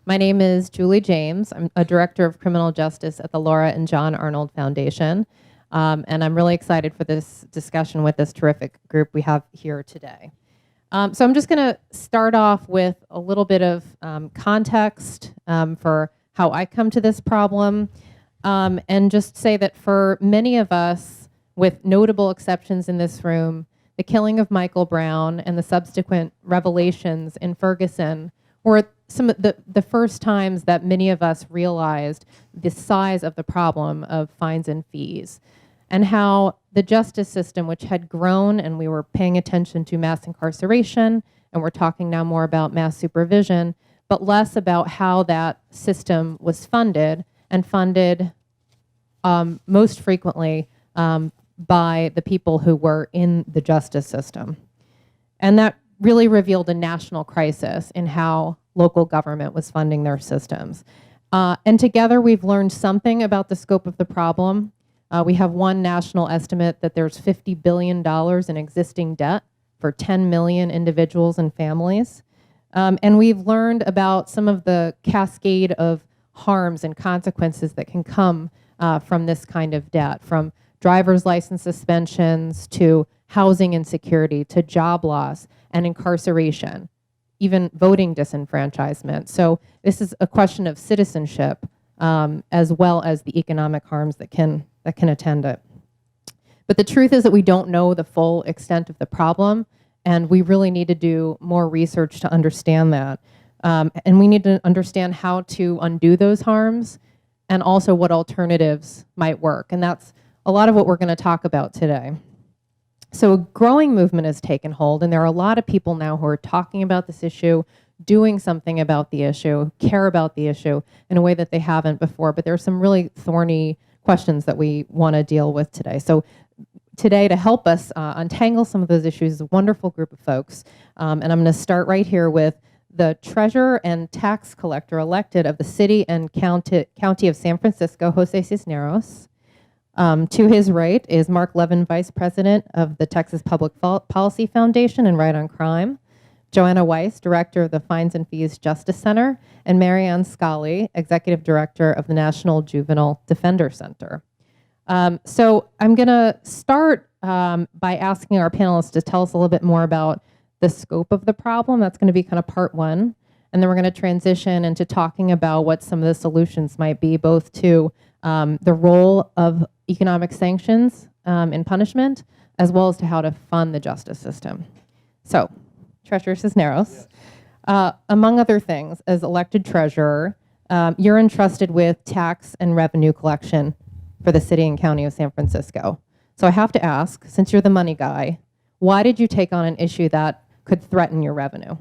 My name is Julie James. I'm a director of criminal justice at the Laura and John Arnold Foundation. And I'm really excited for this discussion with this terrific group we have here today. So I'm just going to start off with a little bit of context for how I come to this problem, and just say that for many of us, with notable exceptions in this room, the killing of Michael Brown and the subsequent revelations in Ferguson were some of the first times that many of us realized the size of the problem of fines and fees, and how the justice system, which had grown, and we were paying attention to mass incarceration, and we're talking now more about mass supervision, but less about how that system was funded, and funded most frequently by the people who were in the justice system. And that really revealed a national crisis in how local government was funding their systems. And together we've learned something about the scope of the problem. We have one national estimate that there's $50 billion in existing debt for 10 million individuals and families. And we've learned about some of the cascade of harms and consequences that can come from this kind of debt, from driver's license suspensions to housing insecurity to job loss and incarceration, even voting disenfranchisement. So this is a question of citizenship, as well as the economic harms that can attend it. But the truth is that we don't know the full extent of the problem, and we really need to do more research to understand that. And we need to understand how to undo those harms, and also what alternatives might work. And that's a lot of what we're going to talk about today. So a growing movement has taken hold, and there are a lot of people now who are talking about this issue, doing something about the issue, care about the issue in a way that they haven't before. But there are some really thorny questions that we want to deal with today. So today, to help us untangle some of those issues, is a wonderful group of folks. And I'm going to start right here with the treasurer and tax collector elected of the city and county of San Francisco, José Cisneros. To his right is Mark Levin, Vice President of the Texas Public Policy Foundation and Right on Crime, Joanna Weiss, Director of the Fines and Fees Justice Center, and Marianne Scully, Executive Director of the National Juvenile Defender Center. So I'm going to start by asking our panelists to tell us a little bit more about the scope of the problem. That's going to be kind of part one. And then we're going to transition into talking about what some of the solutions might be, both to the role of economic sanctions in punishment, as well as to how to fund the justice system. So, Treasurer Cisneros, among other things, as elected treasurer, you're entrusted with tax and revenue collection for the city and county of San Francisco. So I have to ask, since you're the money guy, why did you take on an issue that could threaten your revenue?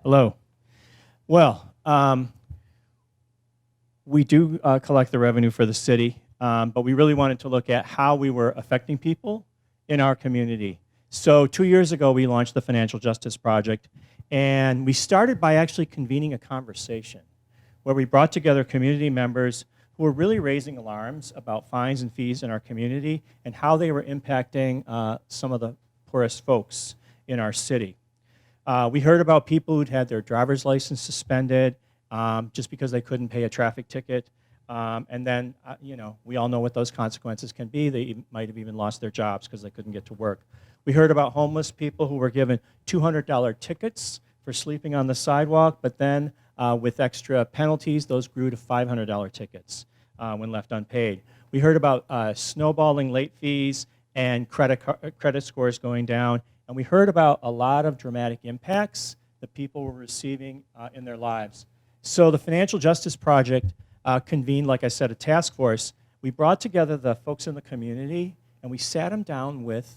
Hello. Well, we do collect the revenue for the city, but we really wanted to look at how we were affecting people in our community. So 2 years ago, we launched the Financial Justice Project, and we started by actually convening a conversation where we brought together community members who were really raising alarms about fines and fees in our community and how they were impacting some of the poorest folks in our city. We heard about people who'd had their driver's license suspended just because they couldn't pay a traffic ticket. And then, we all know what those consequences can be. They might have even lost their jobs because they couldn't get to work. We heard about homeless people who were given $200 tickets for sleeping on the sidewalk, but then with extra penalties, those grew to $500 tickets when left unpaid. We heard about snowballing late fees and credit scores going down. And we heard about a lot of dramatic impacts that people were receiving in their lives. So the Financial Justice Project convened, like I said, a task force. We brought together the folks in the community, and we sat them down with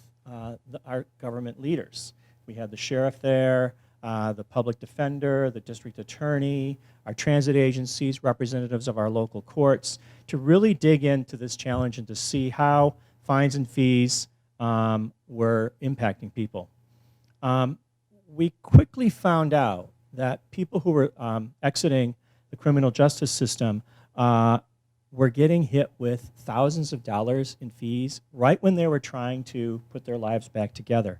our government leaders. We had the sheriff there, the public defender, the district attorney, our transit agencies, representatives of our local courts, to really dig into this challenge and to see how fines and fees were impacting people. We quickly found out that people who were exiting the criminal justice system were getting hit with thousands of dollars in fees right when they were trying to put their lives back together.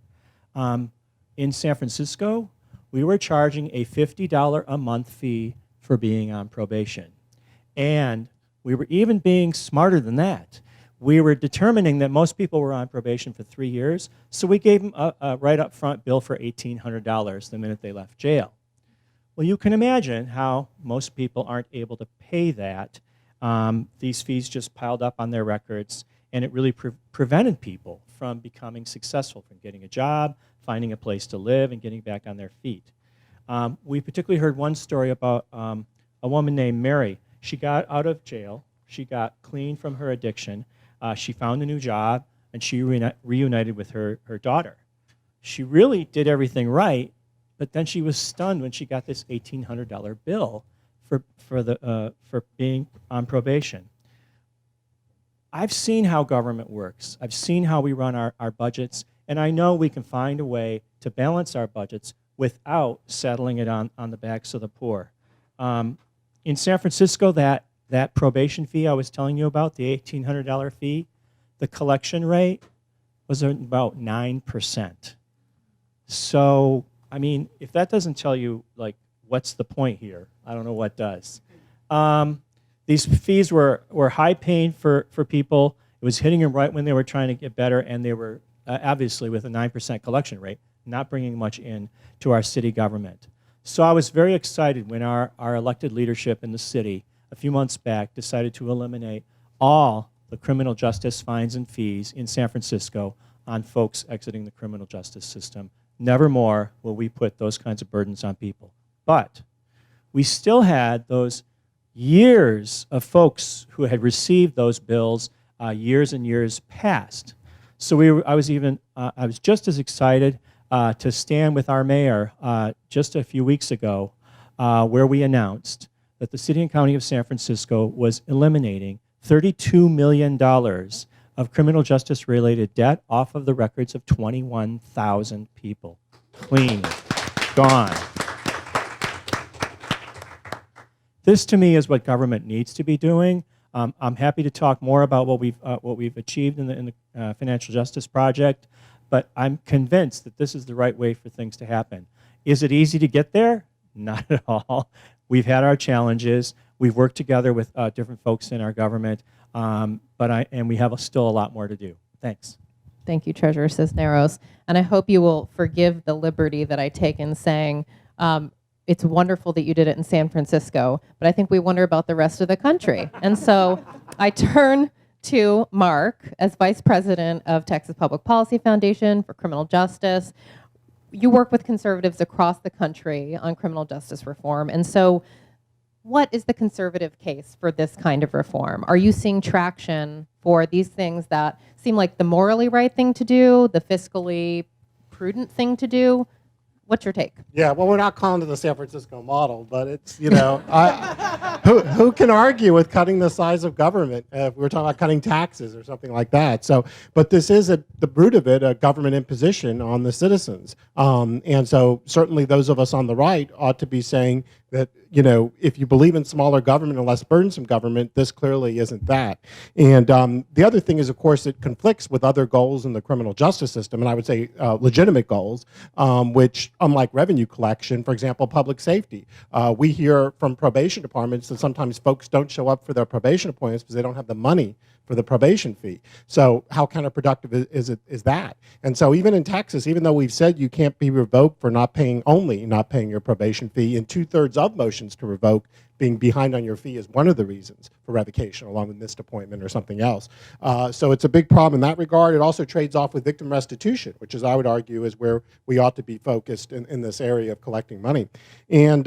in San Francisco, we were charging a $50 a month fee for being on probation. And we were even being smarter than that. We were determining that most people were on probation for 3 years, so we gave them a right up front bill for $1,800 the minute they left jail. Well, you can imagine how most people aren't able to pay that. These fees just piled up on their records, and it really prevented people from becoming successful, from getting a job, finding a place to live, and getting back on their feet. We particularly heard one story about a woman named Mary. She got out of jail. She got clean from her addiction. She found a new job, and she reunited with her daughter. She really did everything right, but then she was stunned when she got this $1,800 bill for being on probation. I've seen how government works. I've seen how we run our budgets, and I know we can find a way to balance our budgets without settling it on the backs of the poor. In San Francisco, that probation fee I was telling you about, the $1,800 fee, the collection rate was about 9%. So, I mean, if that doesn't tell you, like, what's the point here, I don't know what does. These fees were high paying for people. It was hitting them right when they were trying to get better, and they were obviously with a 9% collection rate, not bringing much in to our city government. So I was very excited when our elected leadership in the city a few months back decided to eliminate all the criminal justice fines and fees in San Francisco on folks exiting the criminal justice system. Never more will we put those kinds of burdens on people. But we still had those years of folks who had received those bills years and years past. So I was just as excited to stand with our mayor just a few weeks ago where we announced that the City and County of San Francisco was eliminating $32 million of criminal justice-related debt off of the records of 21,000 people. Clean, gone. This, to me, is what government needs to be doing. I'm happy to talk more about what we've achieved in the Financial Justice Project, but I'm convinced that this is the right way for things to happen. Is it easy to get there? Not at all. We've had our challenges. We've worked together with different folks in our government, and we have still a lot more to do. Thanks. Thank you, Treasurer Cisneros. And I hope you will forgive the liberty that I take in saying it's wonderful that you did it in San Francisco, but I think we wonder about the rest of the country. And so I turn to Mark as Vice President of Texas Public Policy Foundation for Criminal Justice. You work with conservatives across the country on criminal justice reform. And so what is the conservative case for this kind of reform? Are you seeing traction for these things that seem like the morally right thing to do, the fiscally prudent thing to do? What's your take? Yeah, well, we're not calling it the San Francisco model, but it's, you know, who can argue with cutting the size of government if we're talking about cutting taxes or something like that? So, but this is, the root of it, a government imposition on the citizens. And so certainly those of us on the right ought to be saying that, you know, if you believe in smaller government and less burdensome government, this clearly isn't that. And the other thing is, of course, it conflicts with other goals in the criminal justice system, and I would say legitimate goals, which, unlike revenue collection, for example, public safety. We hear from probation departments that sometimes folks don't show up for their probation appointments because they don't have the money for the probation fee. So how counterproductive is that? And so even in Texas, even though we've said you can't be revoked for not paying your probation fee, and 2/3 of motions to revoke being behind on your fee is one of the reasons for revocation, along with missed appointment or something else. So it's a big problem in that regard. It also trades off with victim restitution, which is, I would argue, is where we ought to be focused in this area of collecting money. And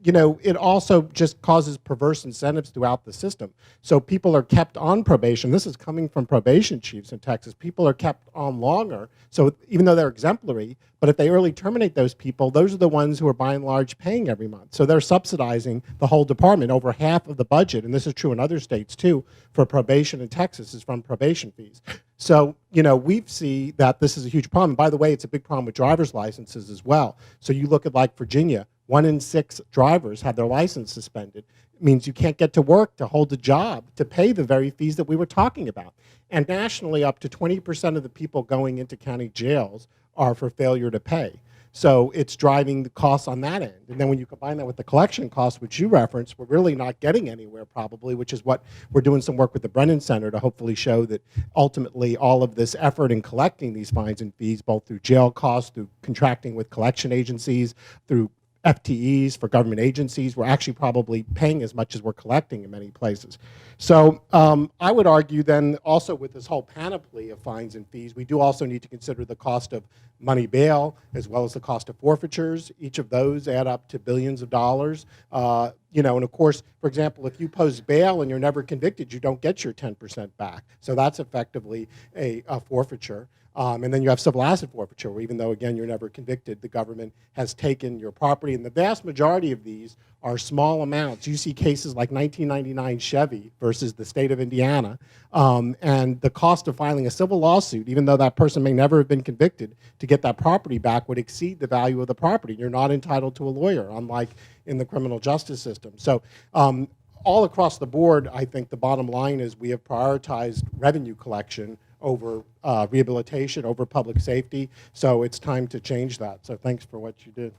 you know, it also just causes perverse incentives throughout the system. So people are kept on probation. This is coming from probation chiefs in Texas. People are kept on longer. So even though they're exemplary, but if they early terminate those people, those are the ones who are by and large paying every month. So they're subsidizing the whole department. Over half of the budget, and this is true in other states too, for probation in Texas is from probation fees. So, you know, we see that this is a huge problem. By the way, it's a big problem with driver's licenses as well. So you look at like Virginia, 1 in 6 drivers have their license suspended. It means you can't get to work to hold a job to pay the very fees that we were talking about. And nationally, up to 20% of the people going into county jails are for failure to pay. So it's driving the costs on that end. And then when you combine that with the collection costs, which you referenced, we're really not getting anywhere probably, which is what we're doing some work with the Brennan Center to hopefully show that ultimately all of this effort in collecting these fines and fees, both through jail costs, through contracting with collection agencies, through FTEs for government agencies, we're actually probably paying as much as we're collecting in many places. So I would argue then also with this whole panoply of fines and fees, we do also need to consider the cost of money bail as well as the cost of forfeitures. Each of those add up to billions of dollars. You know, and of course, for example, if you post bail and you're never convicted, you don't get your 10% back. So that's effectively a forfeiture. And then you have civil asset forfeiture, where even though, again, you're never convicted, the government has taken your property. And the vast majority of these are small amounts. You see cases like 1999 Chevy versus the state of Indiana. And the cost of filing a civil lawsuit, even though that person may never have been convicted, to get that property back would exceed the value of the property. You're not entitled to a lawyer, unlike in the criminal justice system. So all across the board, I think the bottom line is we have prioritized revenue collection over rehabilitation, over public safety. So it's time to change that. So thanks for what you did.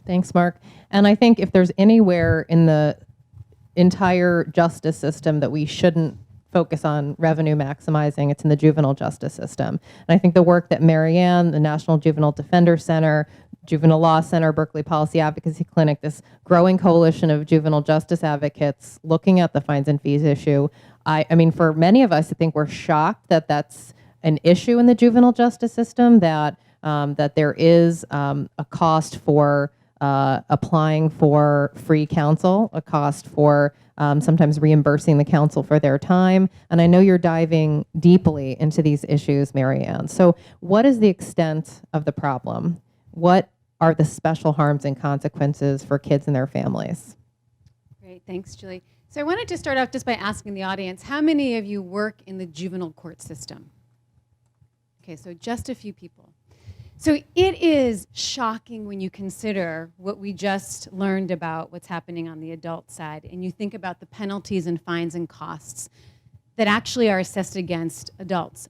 Thanks, Mark. And I think if there's anywhere in the entire justice system that we shouldn't focus on revenue maximizing, it's in the juvenile justice system. And I think the work that Marianne, the National Juvenile Defender Center, Juvenile Law Center, Berkeley Policy Advocacy Clinic, this growing coalition of juvenile justice advocates looking at the fines and fees issue. I mean, for many of us, I think we're shocked that that's an issue in the juvenile justice system, that that there is a cost for applying for free counsel, a cost for sometimes reimbursing the counsel for their time. And I know you're diving deeply into these issues, Marianne. So what is the extent of the problem? What are the special harms and consequences for kids and their families? Great, thanks, Julie. So I wanted to start off just by asking the audience, how many of you work in the juvenile court system? Okay, so just a few people. So it is shocking when you consider what we just learned about what's happening on the adult side, and you think about the penalties and fines and costs that actually are assessed against adults.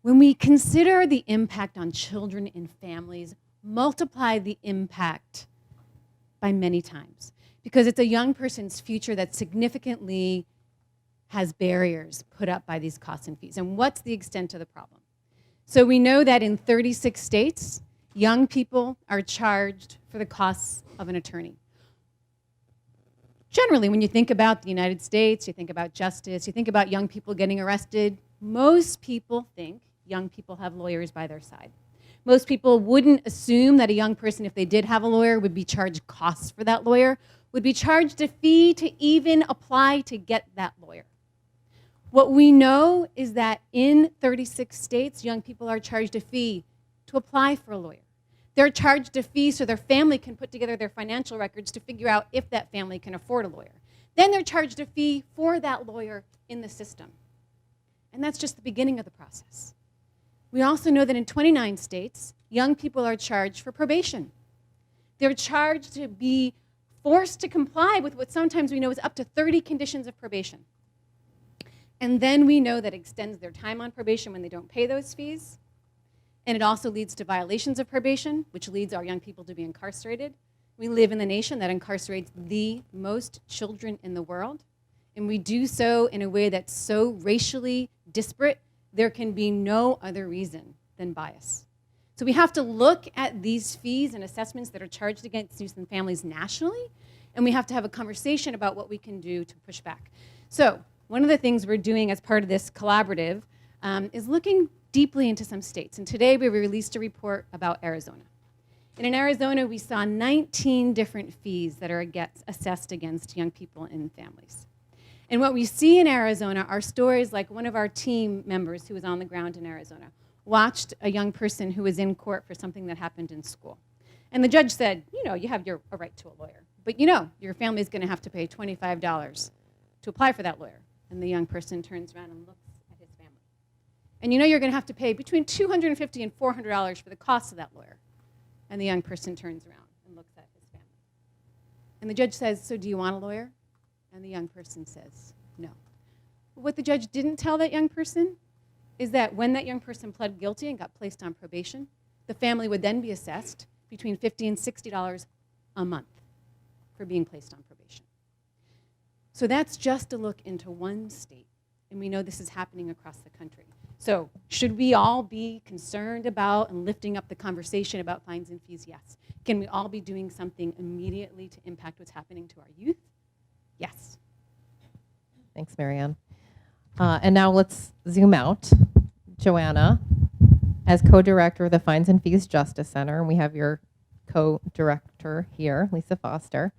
When we consider the impact on children and families, multiply the impact by many times, because it's a young person's future that significantly has barriers put up by these costs and fees. And what's the extent of the problem? So we know that in 36 states, young people are charged for the costs of an attorney. Generally, when you think about the United States, you think about justice, you think about young people getting arrested, most people think young people have lawyers by their side. Most people wouldn't assume that a young person, if they did have a lawyer, would be charged costs for that lawyer, would be charged a fee to even apply to get that lawyer. What we know is that in 36 states, young people are charged a fee to apply for a lawyer. They're charged a fee so their family can put together their financial records to figure out if that family can afford a lawyer. Then they're charged a fee for that lawyer in the system. And that's just the beginning of the process. We also know that in 29 states, young people are charged for probation. They're charged to be forced to comply with what sometimes we know is up to 30 conditions of probation. And then we know that extends their time on probation when they don't pay those fees. And it also leads to violations of probation, which leads our young people to be incarcerated. We live in the nation that incarcerates the most children in the world. And we do so in a way that's so racially disparate, there can be no other reason than bias. So we have to look at these fees and assessments that are charged against youth and families nationally, and we have to have a conversation about what we can do to push back. So one of the things we're doing as part of this collaborative is looking deeply into some states. And today we released a report about Arizona. And in Arizona, we saw 19 different fees that are assessed against young people and families. And what we see in Arizona are stories like one of our team members who was on the ground in Arizona watched a young person who was in court for something that happened in school. And the judge said, you know, you have a right to a lawyer, but you know, your family's going to have to pay $25 to apply for that lawyer. And the young person turns around and looks at his family. And you know you're going to have to pay between $250 and $400 for the cost of that lawyer. And the young person turns around and looks at his family. And the judge says, so do you want a lawyer? And the young person says, no. But what the judge didn't tell that young person is that when that young person pled guilty and got placed on probation, The family would then be assessed between $50 and $60 a month for being placed on probation. So that's just a look into one state, and we know this is happening across the country. So should we all be concerned about and lifting up the conversation about fines and fees? Yes. Can we all be doing something immediately to impact what's happening to our youth? Yes. Thanks, Marianne. And now let's zoom out. Joanna, as co-director of the Fines and Fees Justice Center, and we have your co-director here, Lisa Foster.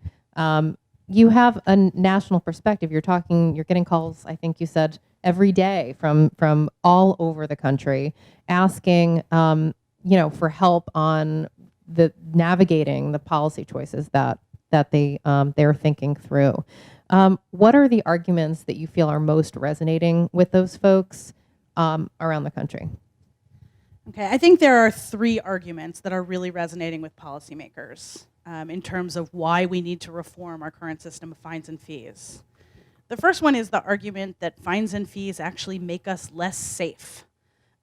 You have a national perspective. You're getting calls, I think you said, every day from all over the country asking, for help on the navigating the policy choices that they're thinking through. What are the arguments that you feel are most resonating with those folks around the country? Okay, I think there are three arguments that are really resonating with policymakers in terms of why we need to reform our current system of fines and fees. The first one is the argument that fines and fees actually make us less safe.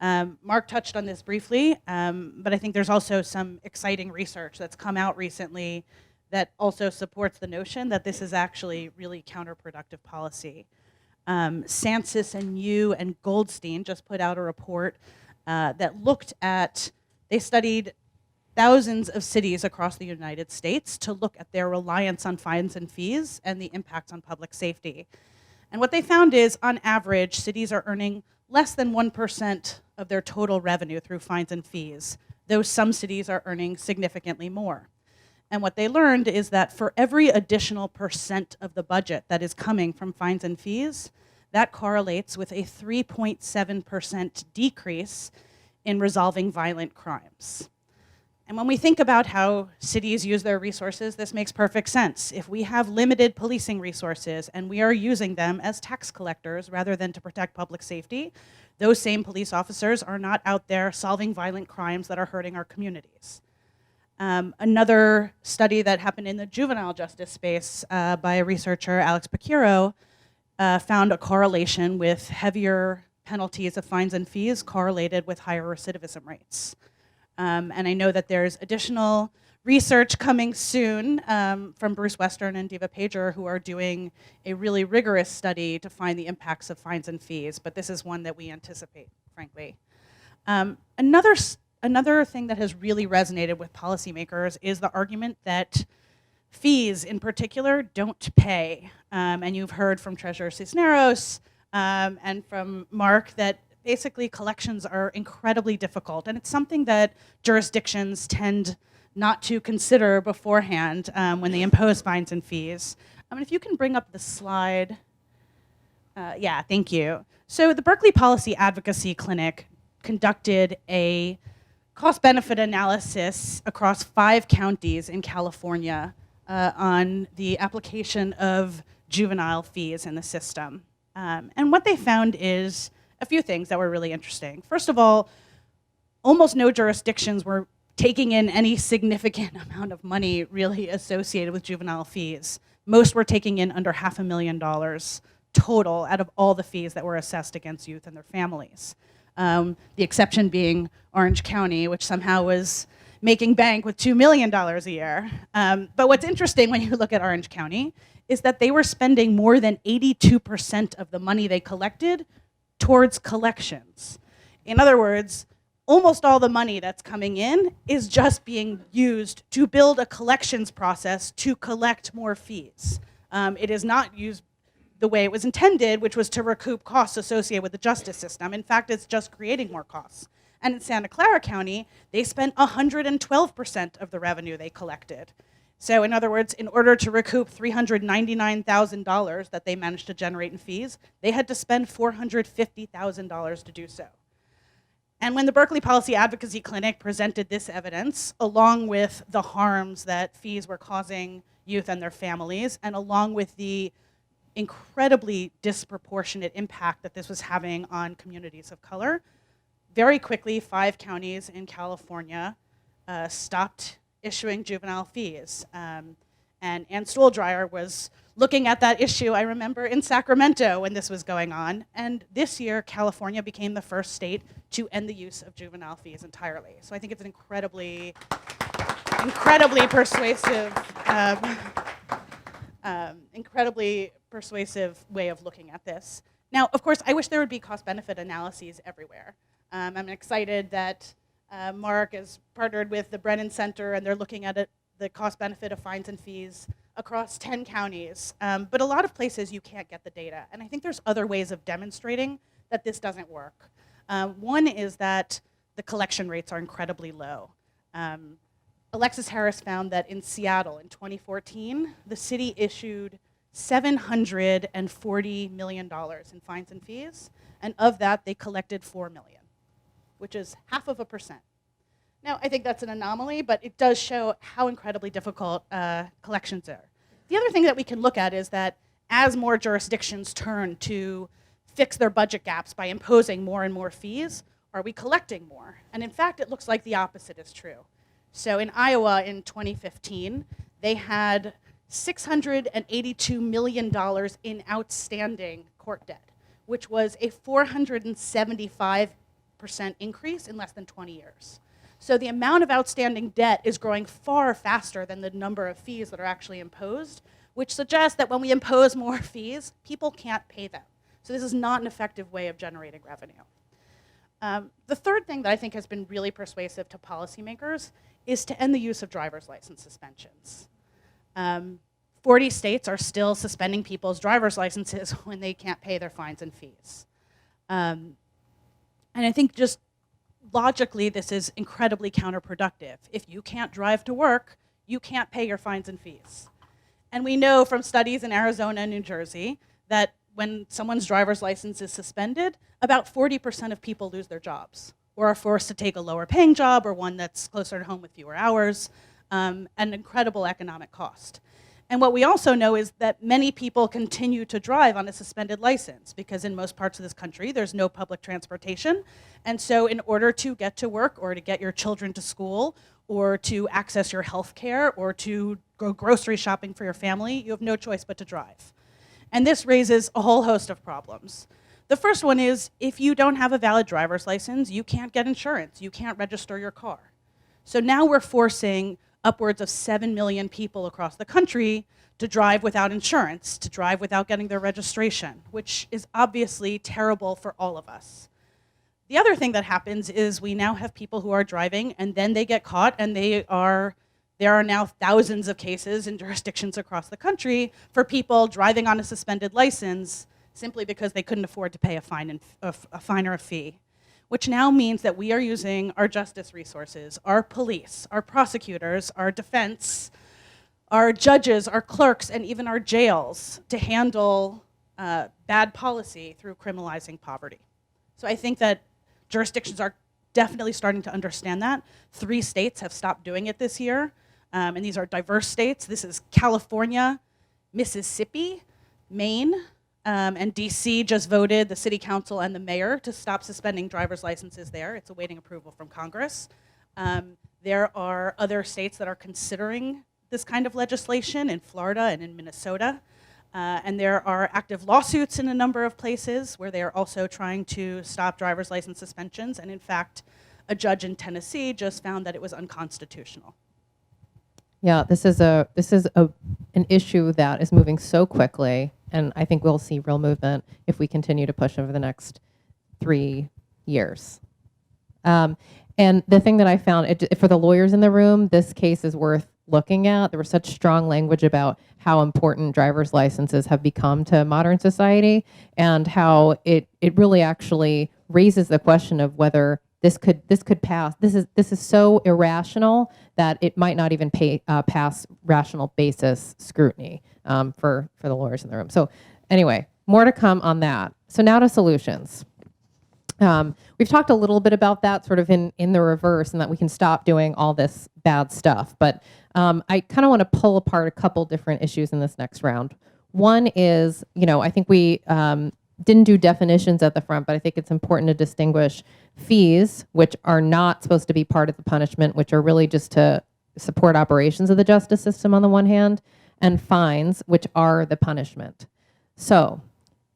Mark touched on this briefly, but I think there's also some exciting research that's come out recently that also supports the notion that this is actually really counterproductive policy. Sansis and Yu and Goldstein just put out a report they studied thousands of cities across the United States to look at their reliance on fines and fees and the impact on public safety. And what they found is, on average, cities are earning less than 1% of their total revenue through fines and fees, though some cities are earning significantly more. And what they learned is that for every additional percent of the budget that is coming from fines and fees, that correlates with a 3.7% decrease in resolving violent crimes. And when we think about how cities use their resources, this makes perfect sense. If we have limited policing resources and we are using them as tax collectors rather than to protect public safety, those same police officers are not out there solving violent crimes that are hurting our communities. Another study that happened in the juvenile justice space by a researcher, Alex Pacquiao, found a correlation with heavier penalties of fines and fees correlated with higher recidivism rates. And I know that there's additional research coming soon from Bruce Western and Diva Pager, who are doing a really rigorous study to find the impacts of fines and fees, but this is one that we anticipate, frankly. Another thing that has really resonated with policymakers is the argument that fees in particular don't pay. And you've heard from Treasurer Cisneros and from Mark that basically collections are incredibly difficult, and it's something that jurisdictions tend not to consider beforehand when they impose fines and fees. If you can bring up the slide. Yeah, thank you. So the Berkeley Policy Advocacy Clinic conducted a cost-benefit analysis across 5 counties in California on the application of juvenile fees in the system. And what they found is a few things that were really interesting. First of all, almost no jurisdictions were taking in any significant amount of money really associated with juvenile fees. Most were taking in under $500,000 total out of all the fees that were assessed against youth and their families. The exception being Orange County, which somehow was making bank with $2 million a year. But what's interesting when you look at Orange County is that they were spending more than 82% of the money they collected towards collections. In other words, almost all the money that's coming in is just being used to build a collections process to collect more fees. It is not used the way it was intended, which was to recoup costs associated with the justice system. In fact, it's just creating more costs. And in Santa Clara County, they spent 112% of the revenue they collected. So in other words, in order to recoup $399,000 that they managed to generate in fees, they had to spend $450,000 to do so. And when the Berkeley Policy Advocacy Clinic presented this evidence, along with the harms that fees were causing youth and their families, and along with the incredibly disproportionate impact that this was having on communities of color, very quickly 5 counties in California stopped issuing juvenile fees. And Ann Stuhldreher was looking at that issue, I remember in Sacramento when this was going on, and this year California became the first state to end the use of juvenile fees entirely. So I think it's an incredibly persuasive, incredibly persuasive way of looking at this. Now, of course, I wish there would be cost-benefit analyses everywhere. I'm excited that Mark has partnered with the Brennan Center, and they're looking at the cost-benefit of fines and fees across 10 counties. But a lot of places you can't get the data. And I think there's other ways of demonstrating that this doesn't work. One is that the collection rates are incredibly low. Alexis Harris found that in Seattle in 2014, the city issued $740 million in fines and fees, and of that, they collected $4 million, which is 0.5%. Now, I think that's an anomaly, but it does show how incredibly difficult collections are. The other thing that we can look at is that as more jurisdictions turn to fix their budget gaps by imposing more and more fees, are we collecting more? And in fact, it looks like the opposite is true. So in Iowa in 2015, they had $682 million in outstanding court debt, which was a 475% increase in less than 20 years. So the amount of outstanding debt is growing far faster than the number of fees that are actually imposed, which suggests that when we impose more fees, people can't pay them. So this is not an effective way of generating revenue. The third thing that I think has been really persuasive to policymakers is to end the use of driver's license suspensions. 40 states are still suspending people's driver's licenses when they can't pay their fines and fees. And I think just logically, this is incredibly counterproductive. If you can't drive to work, you can't pay your fines and fees. And we know from studies in Arizona and New Jersey that when someone's driver's license is suspended, about 40% of people lose their jobs or are forced to take a lower paying job or one that's closer to home with fewer hours, an incredible economic cost. And what we also know is that many people continue to drive on a suspended license because in most parts of this country, there's no public transportation. And so in order to get to work or to get your children to school or to access your health care or to go grocery shopping for your family, you have no choice but to drive. And this raises a whole host of problems. The first one is if you don't have a valid driver's license, you can't get insurance. You can't register your car. So now we're forcing upwards of 7 million people across the country to drive without insurance, to drive without getting their registration, which is obviously terrible for all of us. The other thing that happens is we now have people who are driving and then they get caught and there are now thousands of cases in jurisdictions across the country for people driving on a suspended license simply because they couldn't afford to pay a fine or a fee, which now means that we are using our justice resources, our police, our prosecutors, our defense, our judges, our clerks, and even our jails to handle bad policy through criminalizing poverty. So I think that jurisdictions are definitely starting to understand that. 3 states have stopped doing it this year, and these are diverse states. This is California, Mississippi, Maine, and DC just voted, the city council and the mayor, to stop suspending driver's licenses there. It's awaiting approval from Congress. There are other states that are considering this kind of legislation in Florida and in Minnesota. And there are active lawsuits in a number of places where they are also trying to stop driver's license suspensions. And in fact, a judge in Tennessee just found that it was unconstitutional. Yeah, this is an issue that is moving so quickly, and I think we'll see real movement if we continue to push over the next 3 years. And the thing that I found, for the lawyers in the room, this case is worth looking at. There was such strong language about how important driver's licenses have become to modern society, and how it really actually raises the question of whether this could pass. This is so irrational that it might not even pass rational basis scrutiny for the lawyers in the room. So anyway, more to come on that. So now to solutions. We've talked a little bit about that sort of in the reverse, and that we can stop doing all this bad stuff. But I kind of want to pull apart a couple different issues in this next round. One is, I think we didn't do definitions at the front, but I think it's important to distinguish fees, which are not supposed to be part of the punishment, which are really just to support operations of the justice system on the one hand, and fines, which are the punishment. So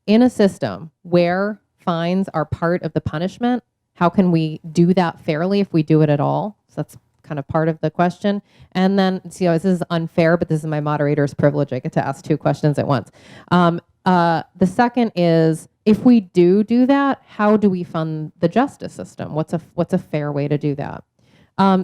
in a system where fines are part of the punishment, how can we do that fairly if we do it at all? So that's kind of part of the question. And then, see, this is unfair, but this is my moderator's privilege. I get to ask 2 questions at once. The second is, if we do that, how do we fund the justice system? What's a fair way to do that?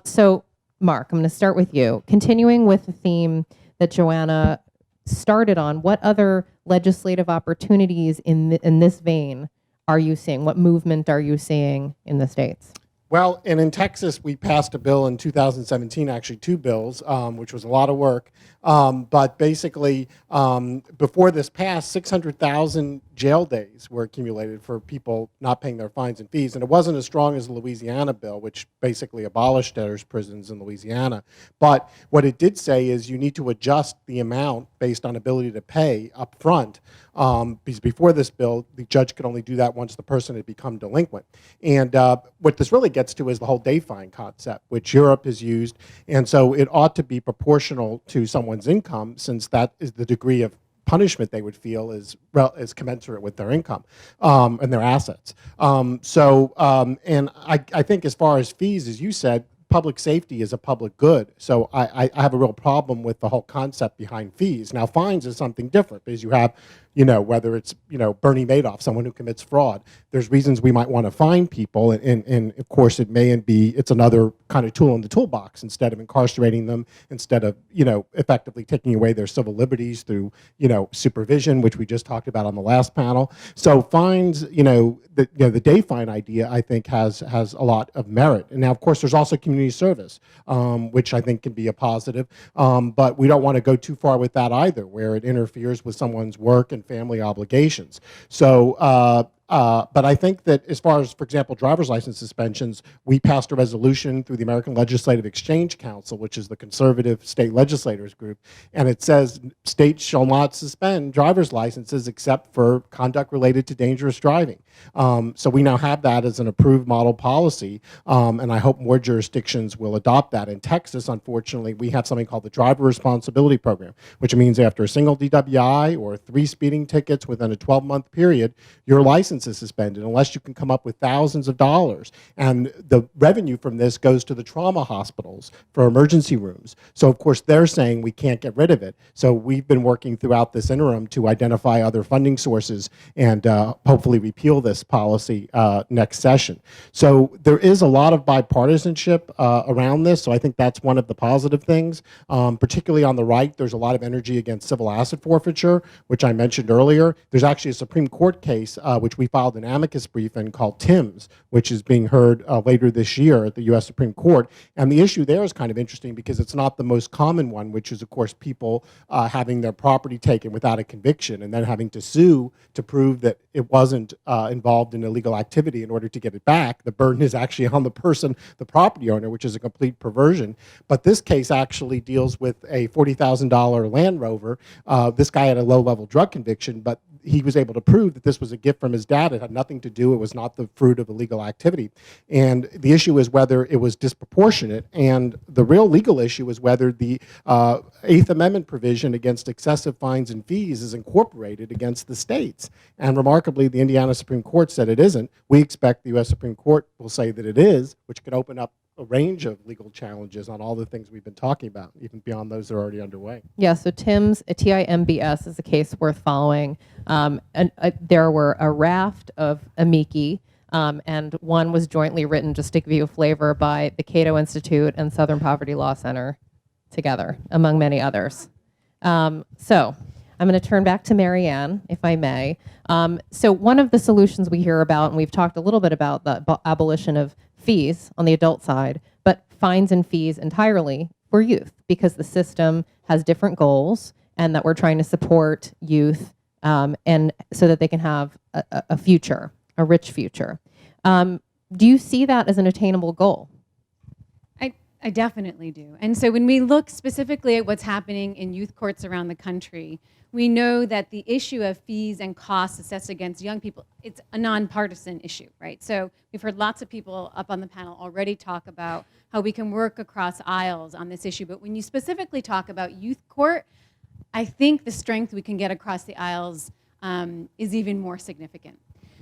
So, Mark, I'm going to start with you. Continuing with the theme that Joanna started on, what other legislative opportunities in this vein are you seeing? What movement are you seeing in the states? Well, and in Texas, we passed a bill in 2017, actually 2 bills, which was a lot of work. But basically, before this passed, 600,000 jail days were accumulated for people not paying their fines and fees. And it wasn't as strong as the Louisiana bill, which basically abolished debtors' prisons in Louisiana. But what it did say is you need to adjust the amount based on ability to pay up front. Because before this bill, the judge could only do that once the person had become delinquent. And what this really gets to is the whole day fine concept, which Europe has used. And so it ought to be proportional to someone's income, since that is the degree of punishment they would feel is commensurate with their income and their assets. And I think as far as fees, as you said, public safety is a public good. So I have a real problem with the whole concept behind fees. Now, fines is something different, because you have, whether it's, Bernie Madoff, someone who commits fraud, there's reasons we might want to fine people. And of course, it's another kind of tool in the toolbox, instead of incarcerating them, instead of, effectively taking away their civil liberties through, supervision, which we just talked about on the last panel. So fines, the day fine idea, I think, has a lot of merit. And now, of course, there's also community service, which I think can be a positive. But we don't want to go too far with that either, where it interferes with someone's work and family obligations. So, but I think that as far as, for example, driver's license suspensions, we passed a resolution through the American Legislative Exchange Council, which is the conservative state legislators group, and it says states shall not suspend driver's licenses except for conduct related to dangerous driving. So we now have that as an approved model policy, and I hope more jurisdictions will adopt that. In Texas, unfortunately, we have something called the Driver Responsibility Program, which means after a single DWI or 3 speeding tickets within a 12-month period, your license is suspended unless you can come up with thousands of dollars. And the revenue from this goes to the trauma hospitals for emergency rooms. So, of course, they're saying we can't get rid of it. So we've been working throughout this interim to identify other funding sources and hopefully repeal this policy next session. So there is a lot of bipartisanship around this. So I think that's one of the positive things. Particularly on the right, there's a lot of energy against civil asset forfeiture, which I mentioned earlier. There's actually a Supreme Court case, which we filed an amicus brief in, called Timms, which is being heard later this year at the U.S. Supreme Court. And the issue there is kind of interesting, because it's not the most common one, which is, of course, people having their property taken without a conviction and then having to sue to prove that it wasn't involved in illegal activity in order to get it back. The burden is actually on the person, the property owner, which is a complete perversion. But this case actually deals with a $40,000 Land Rover. This guy had a low-level drug conviction, but he was able to prove that this was a gift from his dad. It had nothing to do, it was not the fruit of illegal activity. And the issue is whether it was disproportionate. And the real legal issue is whether the Eighth Amendment provision against excessive fines and fees is incorporated against the states. And remarkably, the Indiana Supreme Court said it isn't. We expect the U.S. Supreme Court will say that it is, which could open up a range of legal challenges on all the things we've been talking about, even beyond those that are already underway. Yeah, so Tim's, TIMBS, is a case worth following. There were a raft of amici, and one was jointly written, just to give you a flavor, by the Cato Institute and Southern Poverty Law Center together, among many others. So I'm going to turn back to Marianne, if I may. So one of the solutions we hear about, and we've talked a little bit about the abolition of fees on the adult side, but fines and fees entirely for youth, because the system has different goals, and that we're trying to support youth and so that they can have a future, a rich future. Do you see that as an attainable goal? I definitely do. And so when we look specifically at what's happening in youth courts around the country, we know that the issue of fees and costs assessed against young people, it's a nonpartisan issue, right? So we've heard lots of people up on the panel already talk about how we can work across aisles on this issue. But when you specifically talk about youth court, I think the strength we can get across the aisles is even more significant.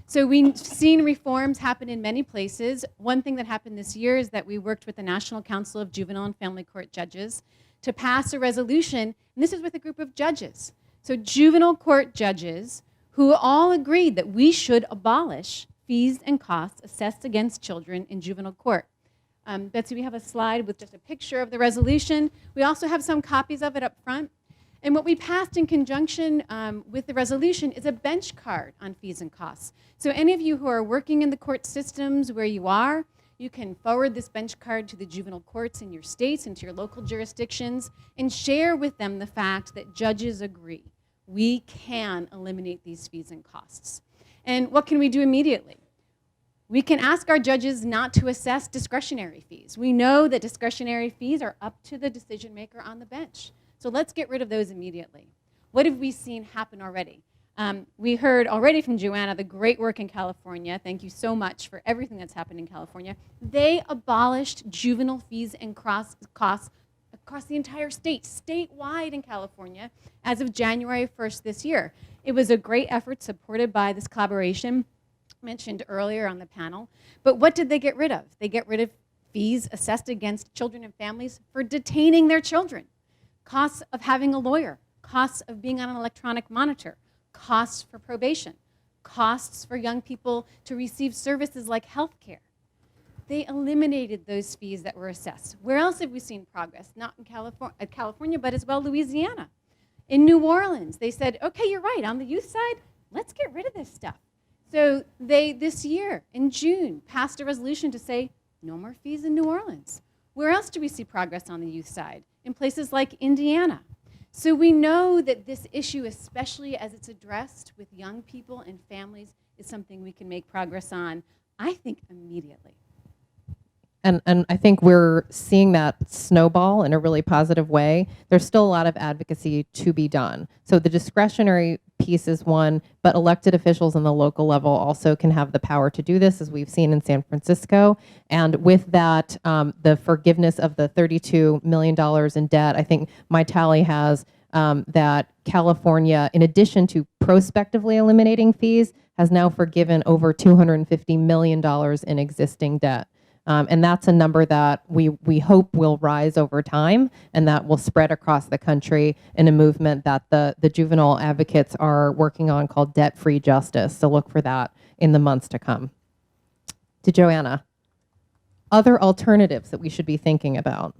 So we've seen reforms happen in many places. One thing that happened this year is that we worked with the National Council of Juvenile and Family Court Judges to pass a resolution, and this is with a group of judges. So juvenile court judges who all agreed that we should abolish fees and costs assessed against children in juvenile court. Betsy, we have a slide with just a picture of the resolution. We also have some copies of it up front. And what we passed in conjunction with the resolution is a bench card on fees and costs. So any of you who are working in the court systems where you are, you can forward this bench card to the juvenile courts in your states and to your local jurisdictions and share with them the fact that judges agree we can eliminate these fees and costs. And what can we do immediately? We can ask our judges not to assess discretionary fees. We know that discretionary fees are up to the decision maker on the bench. So let's get rid of those immediately. What have we seen happen already? We heard already from Joanna the great work in California. Thank you so much for everything that's happened in California. They abolished juvenile fees and costs across the entire state, statewide in California, as of January 1st this year. It was a great effort supported by this collaboration mentioned earlier on the panel. But what did they get rid of? They get rid of fees assessed against children and families for detaining their children, costs of having a lawyer, costs of being on an electronic monitor, costs for probation, costs for young people to receive services like health care. They eliminated those fees that were assessed. Where else have we seen progress? Not in California, but as well Louisiana. In New Orleans, they said, okay, you're right, on the youth side, let's get rid of this stuff. So they, this year, in June, passed a resolution to say, no more fees in New Orleans. Where else do we see progress on the youth side? In places like Indiana. So we know that this issue, especially as it's addressed with young people and families, is something we can make progress on, I think, immediately. And I think we're seeing that snowball in a really positive way. There's still a lot of advocacy to be done. So the discretionary piece is one, but elected officials on the local level also can have the power to do this, as we've seen in San Francisco. And with that, the forgiveness of the $32 million in debt, I think my tally has that California, in addition to prospectively eliminating fees, has now forgiven over $250 million in existing debt. And that's a number that we hope will rise over time, and that will spread across the country in a movement that the juvenile advocates are working on called debt-free justice. So look for that in the months to come. To Joanna, other alternatives that we should be thinking about?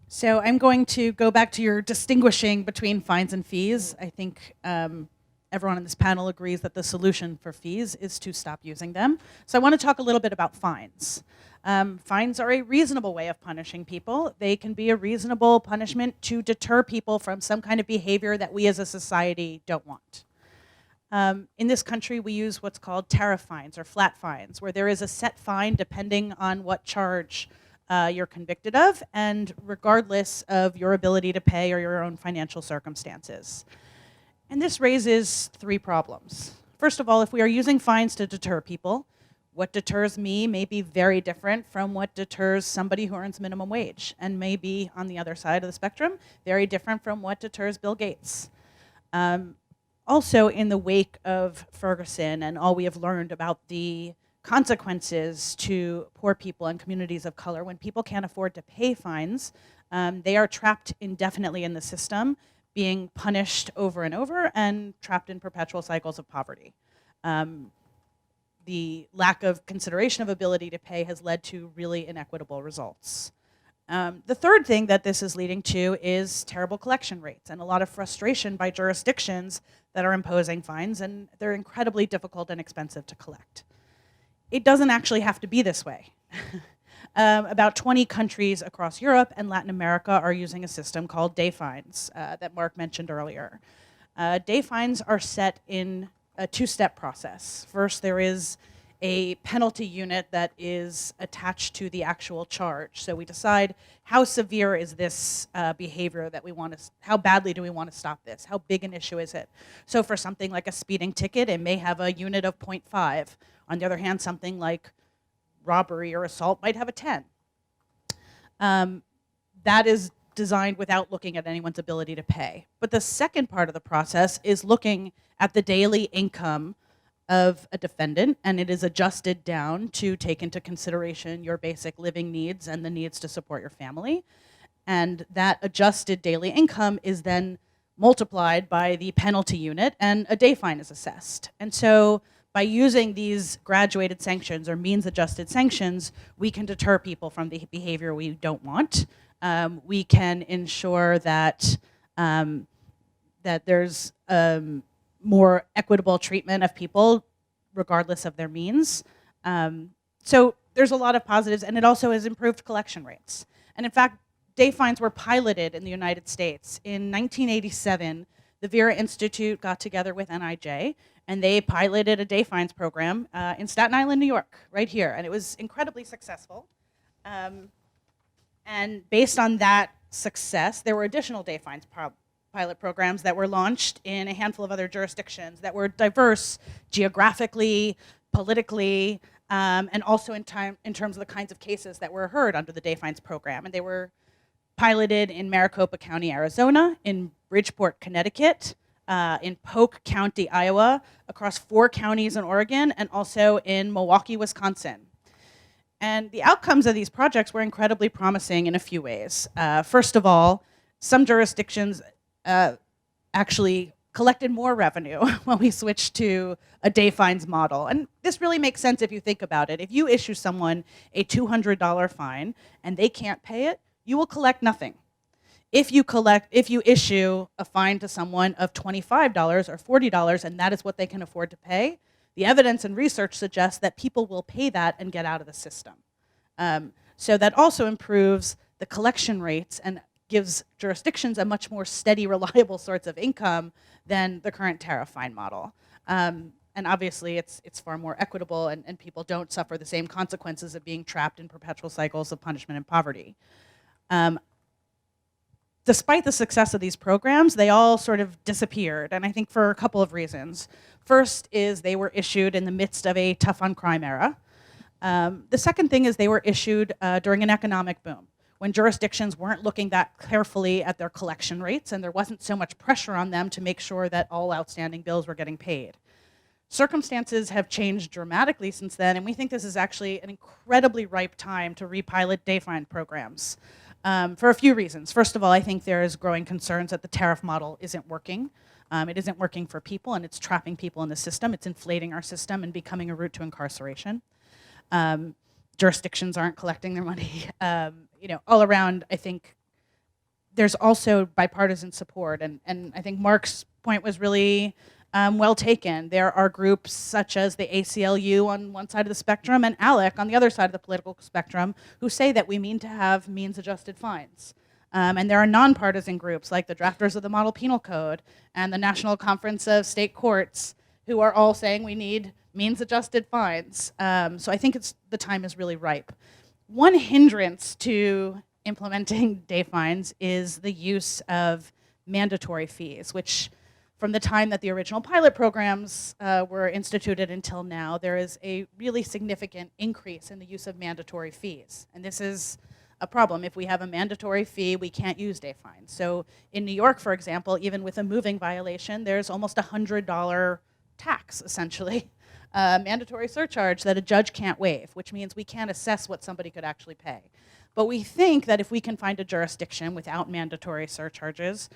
So I'm going to go back to your distinguishing between fines and fees. I think everyone on this panel agrees that the solution for fees is to stop using them. So I want to talk a little bit about fines. Fines are a reasonable way of punishing people. They can be a reasonable punishment to deter people from some kind of behavior that we as a society don't want. In this country, we use what's called tariff fines or flat fines, where there is a set fine depending on what charge you're convicted of, and regardless of your ability to pay or your own financial circumstances. And this raises three problems. First of all, if we are using fines to deter people, what deters me may be very different from what deters somebody who earns minimum wage, and may be, on the other side of the spectrum, very different from what deters Bill Gates. Also, in the wake of Ferguson and all we have learned about the consequences to poor people and communities of color, when people can't afford to pay fines, they are trapped indefinitely in the system, being punished over and over and trapped in perpetual cycles of poverty. The lack of consideration of ability to pay has led to really inequitable results. The third thing that this is leading to is terrible collection rates and a lot of frustration by jurisdictions that are imposing fines, and they're incredibly difficult and expensive to collect. It doesn't actually have to be this way. About 20 countries across Europe and Latin America are using a system called day fines that Mark mentioned earlier. Day fines are set in a two-step process. First, there is a penalty unit that is attached to the actual charge. So we decide how severe is this behavior that we want to, how badly do we want to stop this? How big an issue is it? So for something like a speeding ticket, it may have a unit of 0.5. On the other hand, something like robbery or assault might have a 10. That is designed without looking at anyone's ability to pay. But the second part of the process is looking at the daily income of a defendant, and it is adjusted down to take into consideration your basic living needs and the needs to support your family. And that adjusted daily income is then multiplied by the penalty unit, and a day fine is assessed. And so by using these graduated sanctions or means adjusted sanctions, we can deter people from the behavior we don't want. We can ensure that that there's more equitable treatment of people regardless of their means. So there's a lot of positives, and it also has improved collection rates. And in fact, day fines were piloted in the United States. In 1987, the Vera Institute got together with NIJ, and they piloted a day fines program in Staten Island, New York, right here. And it was incredibly successful. And based on that success, there were additional day fines pilot programs that were launched in a handful of other jurisdictions that were diverse geographically, politically, and also in terms of the kinds of cases that were heard under the day fines program. And they were piloted in Maricopa County, Arizona, in Bridgeport, Connecticut, in Polk County, Iowa, across 4 counties in Oregon, and also in Milwaukee, Wisconsin. And the outcomes of these projects were incredibly promising in a few ways. First of all, some jurisdictions actually collected more revenue when we switched to a day fines model. And this really makes sense if you think about it. If you issue someone a $200 fine and they can't pay it, you will collect nothing. If you issue a fine to someone of $25 or $40 and that is what they can afford to pay, the evidence and research suggests that people will pay that and get out of the system. So that also improves the collection rates and gives jurisdictions a much more steady, reliable source of income than the current tariff fine model. And obviously, it's far more equitable, and people don't suffer the same consequences of being trapped in perpetual cycles of punishment and poverty. Despite the success of these programs, they all sort of disappeared, and I think for a couple of reasons. First is they were issued in the midst of a tough on crime era. The second thing is they were issued during an economic boom, when jurisdictions weren't looking that carefully at their collection rates, and there wasn't so much pressure on them to make sure that all outstanding bills were getting paid. Circumstances have changed dramatically since then, and we think this is actually an incredibly ripe time to repilot day fine programs for a few reasons. First of all, I think there is growing concerns that the tariff model isn't working. It isn't working for people, and it's trapping people in the system. It's inflating our system and becoming a route to incarceration. Jurisdictions aren't collecting their money. All around, I think there's also bipartisan support, and I think Mark's point was really well taken. There are groups such as the ACLU on one side of the spectrum and ALEC on the other side of the political spectrum who say that we mean to have means-adjusted fines. And there are nonpartisan groups like the drafters of the Model Penal Code and the National Conference of State Courts who are all saying we need means-adjusted fines. So I think the time is really ripe. One hindrance to implementing day fines is the use of mandatory fees, which from the time that the original pilot programs were instituted until now, there is a really significant increase in the use of mandatory fees. And this is a problem. If we have a mandatory fee, we can't use day fines. So in New York, for example, even with a moving violation, there's almost $100 tax, essentially, mandatory surcharge that a judge can't waive, which means we can't assess what somebody could actually pay. But we think that if we can find a jurisdiction without mandatory surcharges,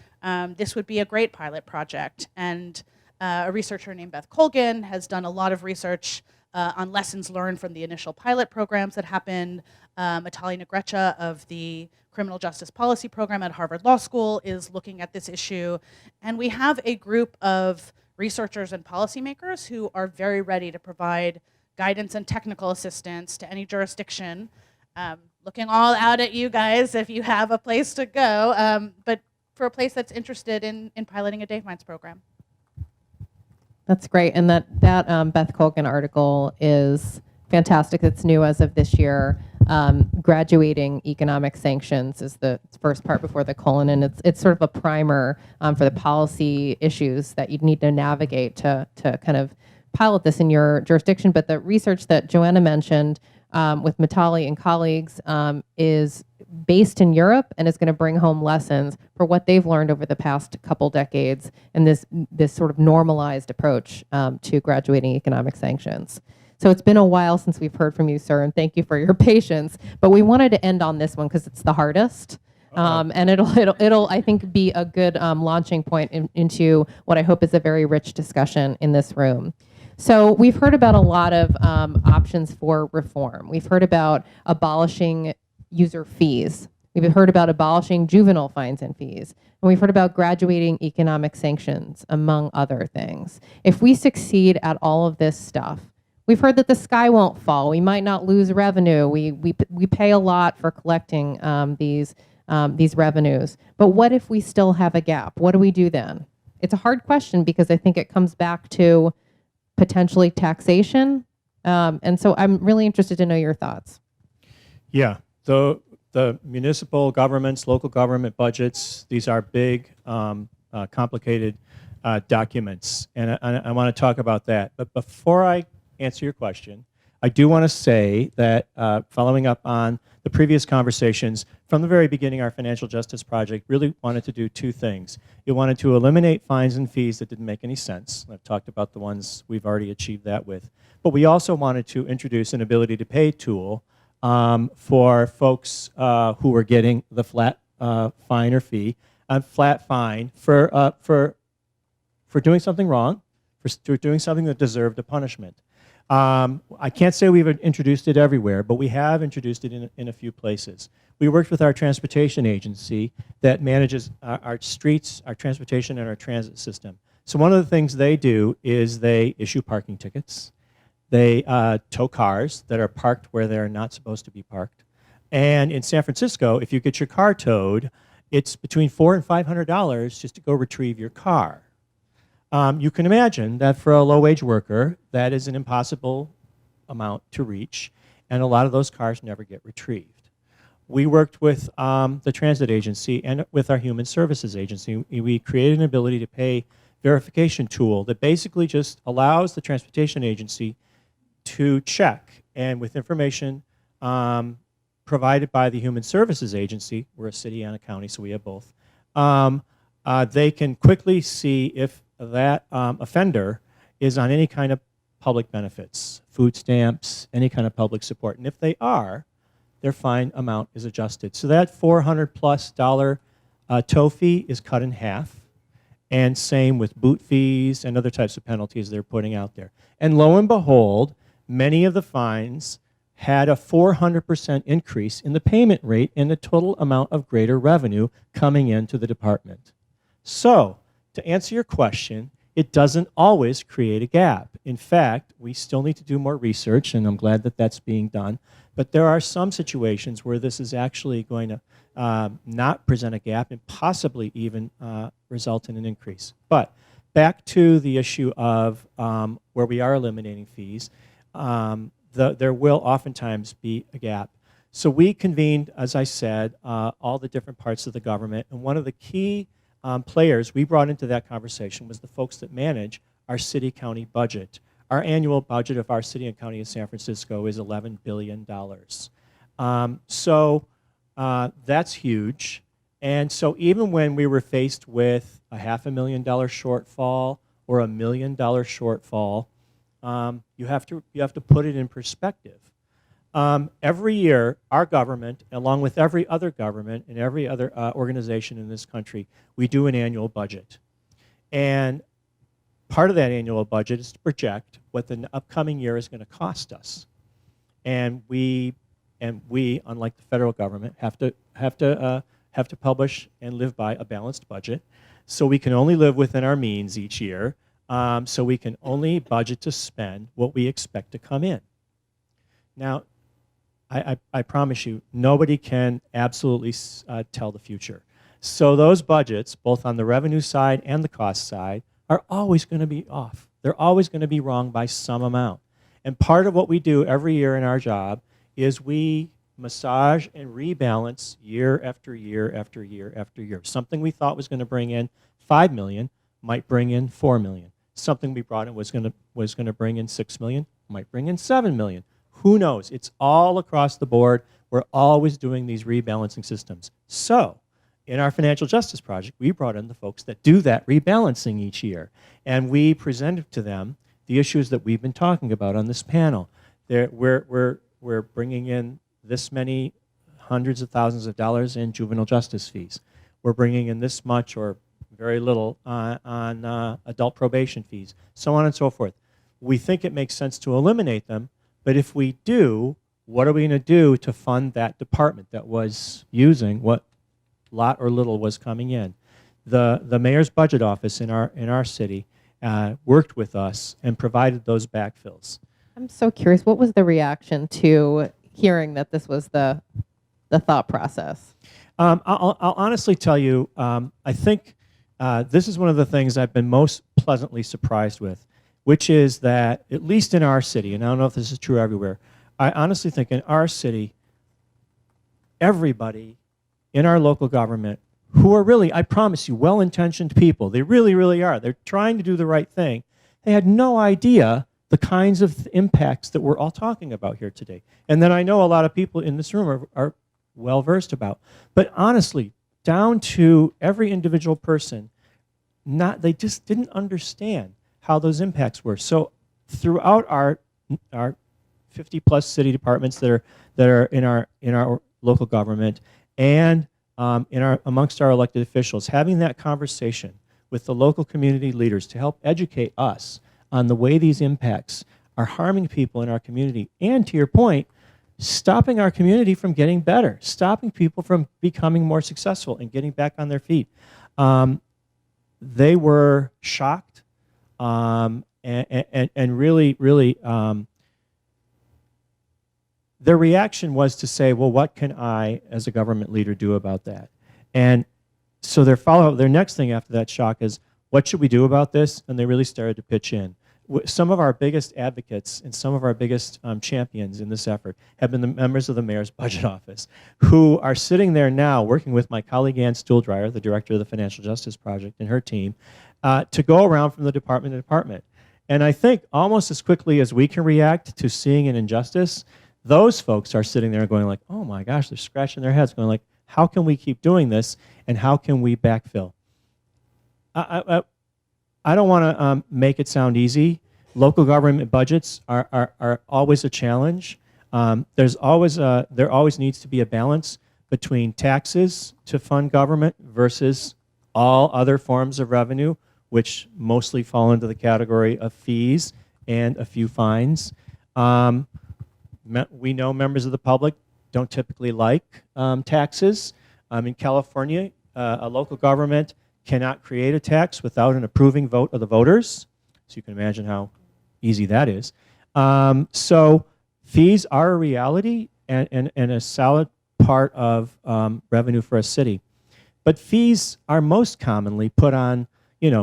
this would be a great pilot project. And a researcher named Beth Colgan has done a lot of research on lessons learned from the initial pilot programs that happened. Matali Negrecha of the Criminal Justice Policy Program at Harvard Law School is looking at this issue. And we have a group of researchers and policymakers who are very ready to provide guidance and technical assistance to any jurisdiction. Looking all out at you guys if you have a place to go, but for a place that's interested in piloting a day fines program. That's great, and that Beth Colgan article is fantastic. It's new as of this year. Graduating economic sanctions is the first part before the colon, and it's sort of a primer for the policy issues that you'd need to navigate to kind of pilot this in your jurisdiction. But the research that Joanna mentioned with Matali and colleagues is based in Europe and is going to bring home lessons for what they've learned over the past couple decades and this sort of normalized approach to graduating economic sanctions. So it's been a while since we've heard from you, sir, and thank you for your patience. But we wanted to end on this one because it's the hardest. And it'll I think be a good launching point into what I hope is a very rich discussion in this room. So we've heard about a lot of options for reform. We've heard about abolishing user fees. We've heard about abolishing juvenile fines and fees. And we've heard about graduating economic sanctions, among other things. If we succeed at all of this stuff, we've heard that the sky won't fall. We might not lose revenue. We pay a lot for collecting these revenues. But what if we still have a gap? What do we do then? It's a hard question because I think it comes back to potentially taxation. And so I'm really interested to know your thoughts. Yeah, the municipal governments, local government budgets, these are big, complicated documents. And I want to talk about that. But before I answer your question, I do want to say that following up on the previous conversations, from the very beginning, our Financial Justice Project really wanted to do two things. It wanted to eliminate fines and fees that didn't make any sense. I've talked about the ones we've already achieved that with. But we also wanted to introduce an ability to pay tool for folks who were getting the flat fine or fee, flat fine for doing something wrong, for doing something that deserved a punishment. I can't say we've introduced it everywhere, but we have introduced it in a few places. We worked with our transportation agency that manages our streets, our transportation, and our transit system. So one of the things they do is they issue parking tickets. They tow cars that are parked where they're not supposed to be parked. And in San Francisco, if you get your car towed, it's between $400 and $500 just to go retrieve your car. You can imagine that for a low-wage worker, that is an impossible amount to reach, and a lot of those cars never get retrieved. We worked with the transit agency and with our human services agency. We created an ability to pay verification tool that basically just allows the transportation agency to check, and with information provided by the human services agency, we're a city and a county, so we have both, they can quickly see if that offender is on any kind of public benefits, food stamps, any kind of public support. And if they are, their fine amount is adjusted. So that $400+ tow fee is cut in half, and same with boot fees and other types of penalties they're putting out there. And lo and behold, many of the fines had a 400% increase in the payment rate and the total amount of greater revenue coming into the department. So, to answer your question, it doesn't always create a gap. In fact, we still need to do more research, and I'm glad that that's being done. But there are some situations where this is actually going to not present a gap and possibly even result in an increase. But back to the issue of where we are eliminating fees, there will oftentimes be a gap. So we convened, as I said, all the different parts of the government, and one of the key players we brought into that conversation was the folks that manage our city-county budget. Our annual budget of our city and county of San Francisco is $11 billion. So that's huge. And so even when we were faced with a $500,000 shortfall or $1 million shortfall, you have to put it in perspective. Every year, our government, along with every other government and every other organization in this country, we do an annual budget. And part of that annual budget is to project what the upcoming year is going to cost us. And we, unlike the federal government, have to publish and live by a balanced budget. So we can only live within our means each year. So we can only budget to spend what we expect to come in. Now, I promise you, nobody can absolutely tell the future. So those budgets, both on the revenue side and the cost side, are always going to be off. They're always going to be wrong by some amount. And part of what we do every year in our job is we massage and rebalance year after year after year after year. Something we thought was going to bring in $5 million might bring in $4 million. Something we brought in was going to bring in $6 million, might bring in $7 million. Who knows? It's all across the board. We're always doing these rebalancing systems. So in our financial justice project, we brought in the folks that do that rebalancing each year. And we presented to them the issues that we've been talking about on this panel. We're bringing in this many hundreds of thousands of dollars in juvenile justice fees. We're bringing in this much or very little on adult probation fees, so on and so forth. We think it makes sense to eliminate them, but if we do, what are we going to do to fund that department that was using what lot or little was coming in? The mayor's budget office in our city worked with us and provided those backfills. I'm so curious, what was the reaction to hearing that this was the thought process? I'll honestly tell you, I think this is one of the things I've been most pleasantly surprised with, which is that, at least in our city, and I don't know if this is true everywhere, I honestly think in our city, everybody in our local government, who are really, I promise you, well-intentioned people, they really, really are, they're trying to do the right thing, they had no idea the kinds of impacts that we're all talking about here today. And then I know a lot of people in this room are well-versed about. But honestly, down to every individual person, they just didn't understand how those impacts were. So throughout our 50-plus city departments that are in our local government and amongst our elected officials, having that conversation with the local community leaders to help educate us on the way these impacts are harming people in our community, and to your point, stopping our community from getting better, stopping people from becoming more successful and getting back on their feet. They were shocked and really, really, their reaction was to say, well, what can I, as a government leader, do about that? And so their next thing after that shock is, what should we do about this? And they really started to pitch in. Some of our biggest advocates and some of our biggest champions in this effort have been the members of the mayor's budget office, who are sitting there now working with my colleague Ann Stuhldreher, the director of the Financial Justice Project, and her team, to go around from the department to department. And I think almost as quickly as we can react to seeing an injustice, those folks are sitting there going like, oh my gosh, they're scratching their heads going like, how can we keep doing this and how can we backfill? I don't want to make it sound easy. Local government budgets are always a challenge. There always needs to be a balance between taxes to fund government versus all other forms of revenue, which mostly fall into the category of fees and a few fines. We know members of the public don't typically like taxes. In California, a local government cannot create a tax without an approving vote of the voters. So you can imagine how easy that is. So fees are a reality and a solid part of revenue for a city. But fees are most commonly put on,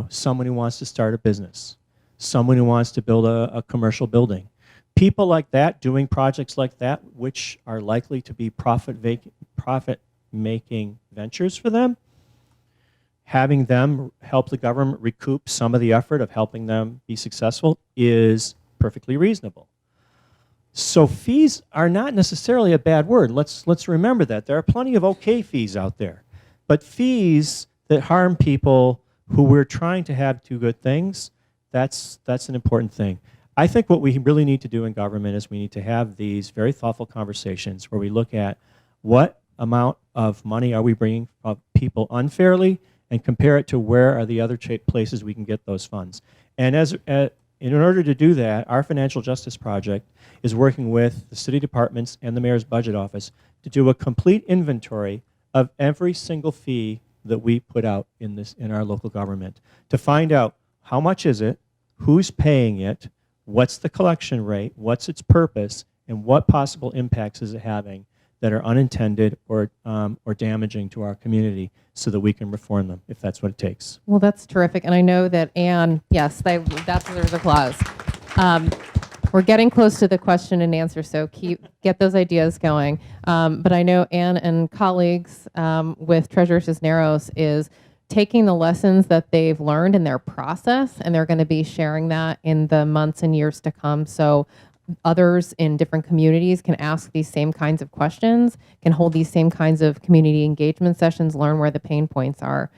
someone who wants to start a business, someone who wants to build a commercial building. People like that doing projects like that, which are likely to be profit-making ventures for them, having them help the government recoup some of the effort of helping them be successful is perfectly reasonable. So fees are not necessarily a bad word. Let's remember that. There are plenty of okay fees out there. But fees that harm people who we're trying to have do good things, that's an important thing. I think what we really need to do in government is we need to have these very thoughtful conversations where we look at what amount of money are we bringing people unfairly and compare it to where are the other places we can get those funds. And in order to do that, our Financial Justice Project is working with the city departments and the mayor's budget office to do a complete inventory of every single fee that we put out in our local government to find out how much is it, who's paying it, what's the collection rate, what's its purpose, and what possible impacts is it having that are unintended or damaging to our community so that we can reform them if that's what it takes. Well, that's terrific. And I know that Anne, yes, there's applause. We're getting close to the question and answer, so get those ideas going. But I know Anne and colleagues with Treasurer Cisneros is taking the lessons that they've learned in their process, and they're going to be sharing that in the months and years to come. So others in different communities can ask these same kinds of questions, can hold these same kinds of community engagement sessions, learn where the pain points are.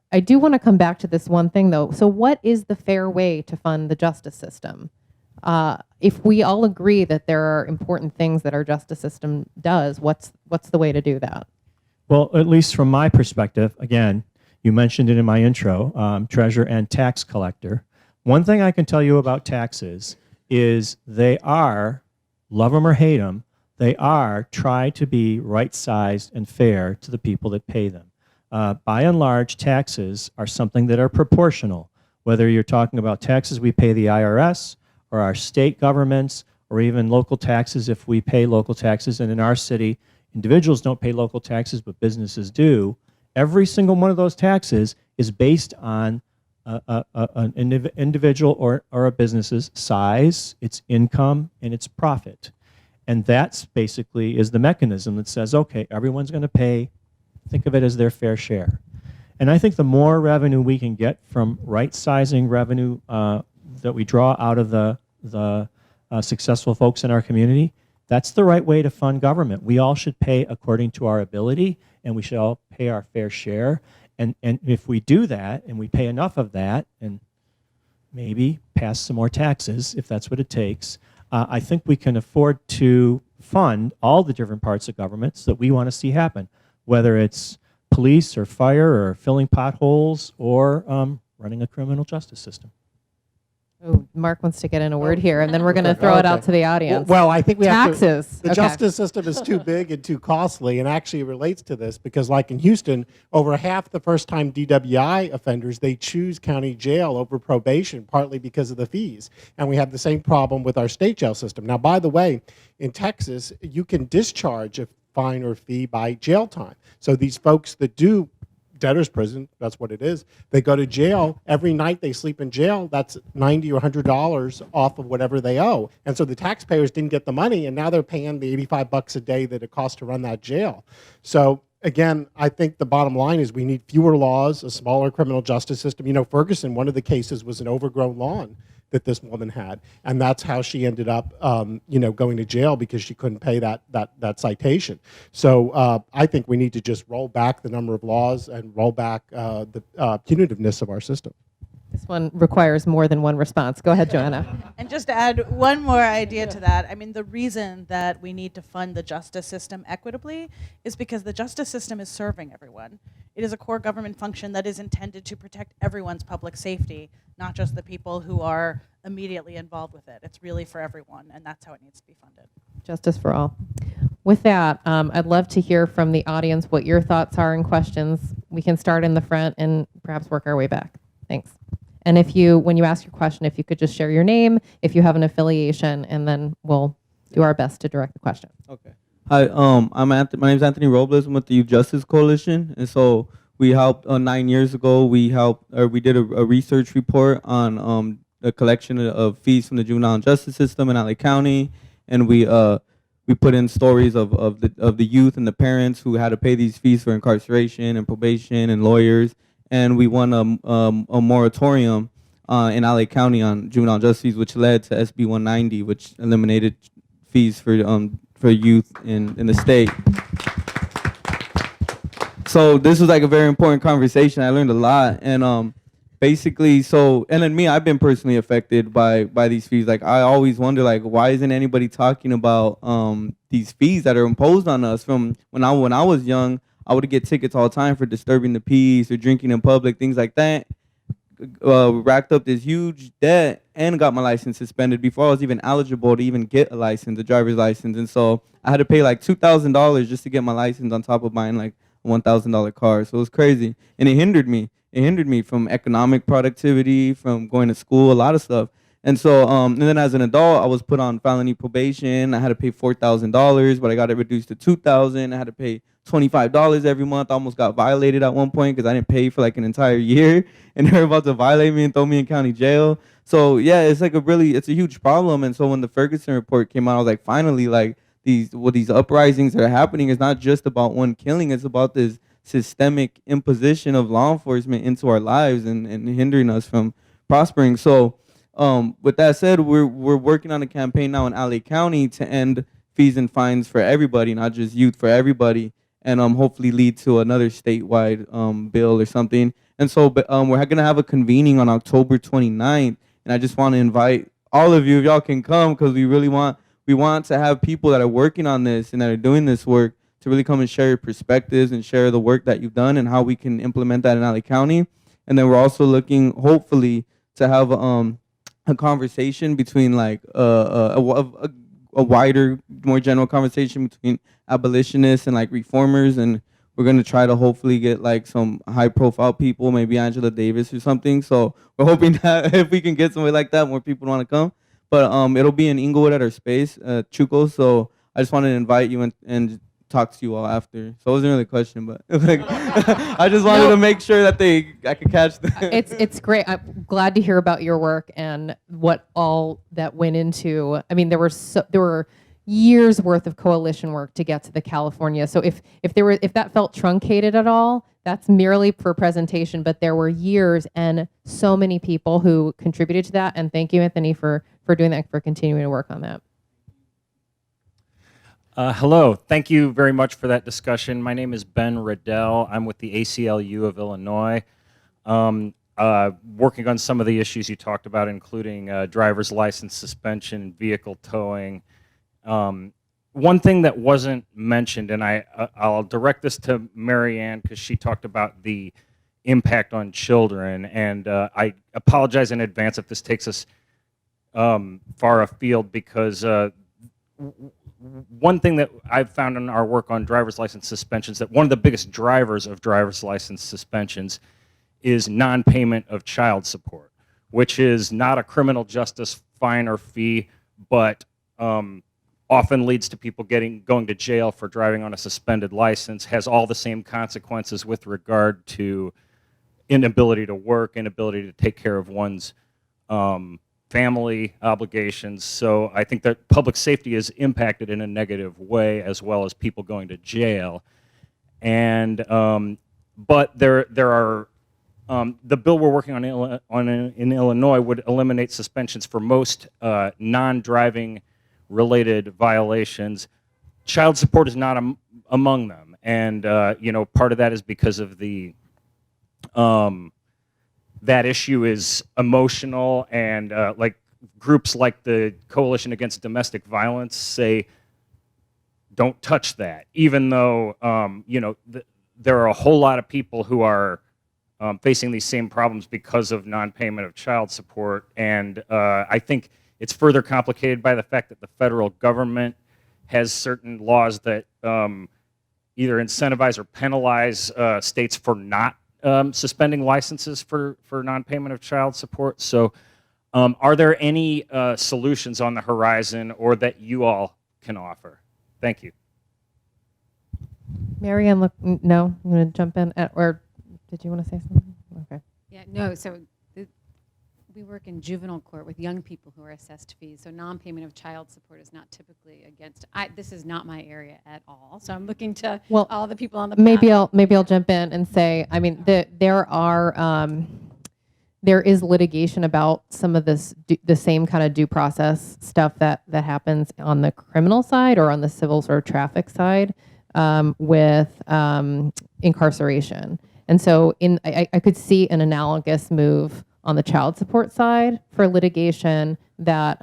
I do want to come back to this one thing, though. So what is the fair way to fund the justice system? If we all agree that there are important things that our justice system does, what's the way to do that? Well, at least from my perspective, again, you mentioned it in my intro, treasurer and tax collector. One thing I can tell you about taxes is they are, love them or hate them, they are try to be right-sized and fair to the people that pay them. By and large, taxes are something that are proportional, whether you're talking about taxes we pay the IRS or our state governments or even local taxes if we pay local taxes. And in our city, individuals don't pay local taxes, but businesses do. Every single one of those taxes is based on an individual or a business's size, its income, and its profit. And that's basically is the mechanism that says, okay, everyone's going to pay, think of it as their fair share. And I think the more revenue we can get from right-sizing revenue that we draw out of the successful folks in our community, that's the right way to fund government. We all should pay according to our ability, and we should all pay our fair share. And if we do that, and we pay enough of that, and maybe pass some more taxes, if that's what it takes, I think we can afford to fund all the different parts of governments that we want to see happen, whether it's police or fire or filling potholes or running a criminal justice system. Oh, Mark wants to get in a word here, and then we're going to throw it out to the audience. Well, I think we have to. Taxes. The justice system is too big and too costly, and actually it relates to this because, like in Houston, over half the first-time DWI offenders, they choose county jail over probation, partly because of the fees. And we have the same problem with our state jail system. Now, by the way, in Texas, you can discharge a fine or fee by jail time. So these folks that do debtor's prison, that's what it is, they go to jail. Every night they sleep in jail, that's $90 or $100 off of whatever they owe. And so the taxpayers didn't get the money, and now they're paying the $85 a day that it costs to run that jail. So again, I think the bottom line is we need fewer laws, a smaller criminal justice system. You know, Ferguson, one of the cases was an overgrown lawn that this woman had, and that's how she ended up, going to jail because she couldn't pay that citation. So I think we need to just roll back the number of laws and roll back the punitiveness of our system. This one requires more than one response. Go ahead, Joanna. And just to add one more idea to that, I mean, the reason that we need to fund the justice system equitably is because the justice system is serving everyone. It is a core government function that is intended to protect everyone's public safety, not just the people who are immediately involved with it. It's really for everyone, and that's how it needs to be funded. Justice for all. With that, I'd love to hear from the audience what your thoughts are and questions. We can start in the front and perhaps work our way back. Thanks. And when you ask your question, if you could just share your name, if you have an affiliation, and then we'll do our best to direct the question. Okay. Hi, my name is Anthony Robles. I'm with the Youth Justice Coalition, and so we helped 9 years ago. We did a research report on the collection of fees from the juvenile justice system in LA County, and we put in stories of the youth and the parents who had to pay these fees for incarceration and probation and lawyers. And we won a moratorium in LA County on juvenile justice fees, which led to SB 190, which eliminated fees for youth in the state. So this was like a very important conversation. I learned a lot, and basically, and then me, I've been personally affected by these fees. Like I always wonder, like, why isn't anybody talking about these fees that are imposed on us? From when I was young, I would get tickets all the time for disturbing the peace or drinking in public, things like that. Racked up this huge debt and got my license suspended before I was even eligible to even get a license, a driver's license. And so I had to pay like $2,000 just to get my license on top of buying like a $1,000 car. So it was crazy. And it hindered me. It hindered me from economic productivity, from going to school, a lot of stuff. And so, and then as an adult, I was put on felony probation. I had to pay $4,000, but I got it reduced to $2,000. I had to pay $25 every month. I almost got violated at one point because I didn't pay for like an entire year, and they were about to violate me and throw me in county jail. So yeah, it's like it's a huge problem. And so when the Ferguson report came out, I was like, finally, like these uprisings that are happening is not just about one killing. It's about this systemic imposition of law enforcement into our lives and hindering us from prospering. So With that said, we're working on a campaign now in LA County to end fees and fines for everybody, not just youth, for everybody, and hopefully lead to another statewide bill or something. And so we're going to have a convening on October 29th, and I just want to invite all of you, if y'all can come, because we want to have people that are working on this and that are doing this work to really come and share your perspectives and share the work that you've done and how we can implement that in LA County. And then we're also looking, hopefully, to have a conversation between like a wider, more general conversation between abolitionists and like reformers, and we're gonna try to hopefully get like some high-profile people, maybe Angela Davis or something. So we're hoping that if we can get somebody like that, more people want to come. But it'll be in Inglewood at our space, Chuco. So I just wanted to invite you and talk to you all after. So it wasn't really a question, but like, I just wanted to make sure that I could catch them. It's great. I'm glad to hear about your work and what all that went into. I mean, there were years worth of coalition work to get to the California. So if that felt truncated at all, that's merely for presentation. But there were years and so many people who contributed to that. And thank you, Anthony, for doing that, for continuing to work on that. Hello. Thank you very much for that discussion. My name is Ben Riddell. I'm with the ACLU of Illinois, working on some of the issues you talked about, including driver's license suspension, vehicle towing. One thing that wasn't mentioned, and I'll direct this to Marianne because she talked about the impact on children, and I apologize in advance if this takes us far afield, because one thing that I've found in our work on driver's license suspensions, that one of the biggest drivers of driver's license suspensions is non-payment of child support, which is not a criminal justice fine or fee, but often leads to people going to jail for driving on a suspended license, has all the same consequences with regard to inability to work, inability to take care of one's family obligations. So I think that public safety is impacted in a negative way, as well as people going to jail. And but there are the bill we're working on in Illinois would eliminate suspensions for most non-driving related violations. Child support is not among them, and part of that is because of the that issue is emotional, and like groups like the Coalition Against Domestic Violence say, don't touch that, even though there are a whole lot of people who are facing these same problems because of non-payment of child support. And I think it's further complicated by the fact that the federal government has certain laws that either incentivize or penalize states for not suspending licenses for non-payment of child support. So are there any solutions on the horizon or that you all can offer? Thank you. Marianne, look, no, I'm going to jump in, or did you want to say something? Okay. Yeah, no, so we work in juvenile court with young people who are assessed fees, so non-payment of child support is not typically against. This is not my area at all, so I'm looking to all the people on the panel. Maybe I'll jump in and say, I mean, there is litigation about some of this, the same kind of due process stuff that happens on the criminal side or on the civil or traffic side with incarceration. And so I could see an analogous move on the child support side for litigation that,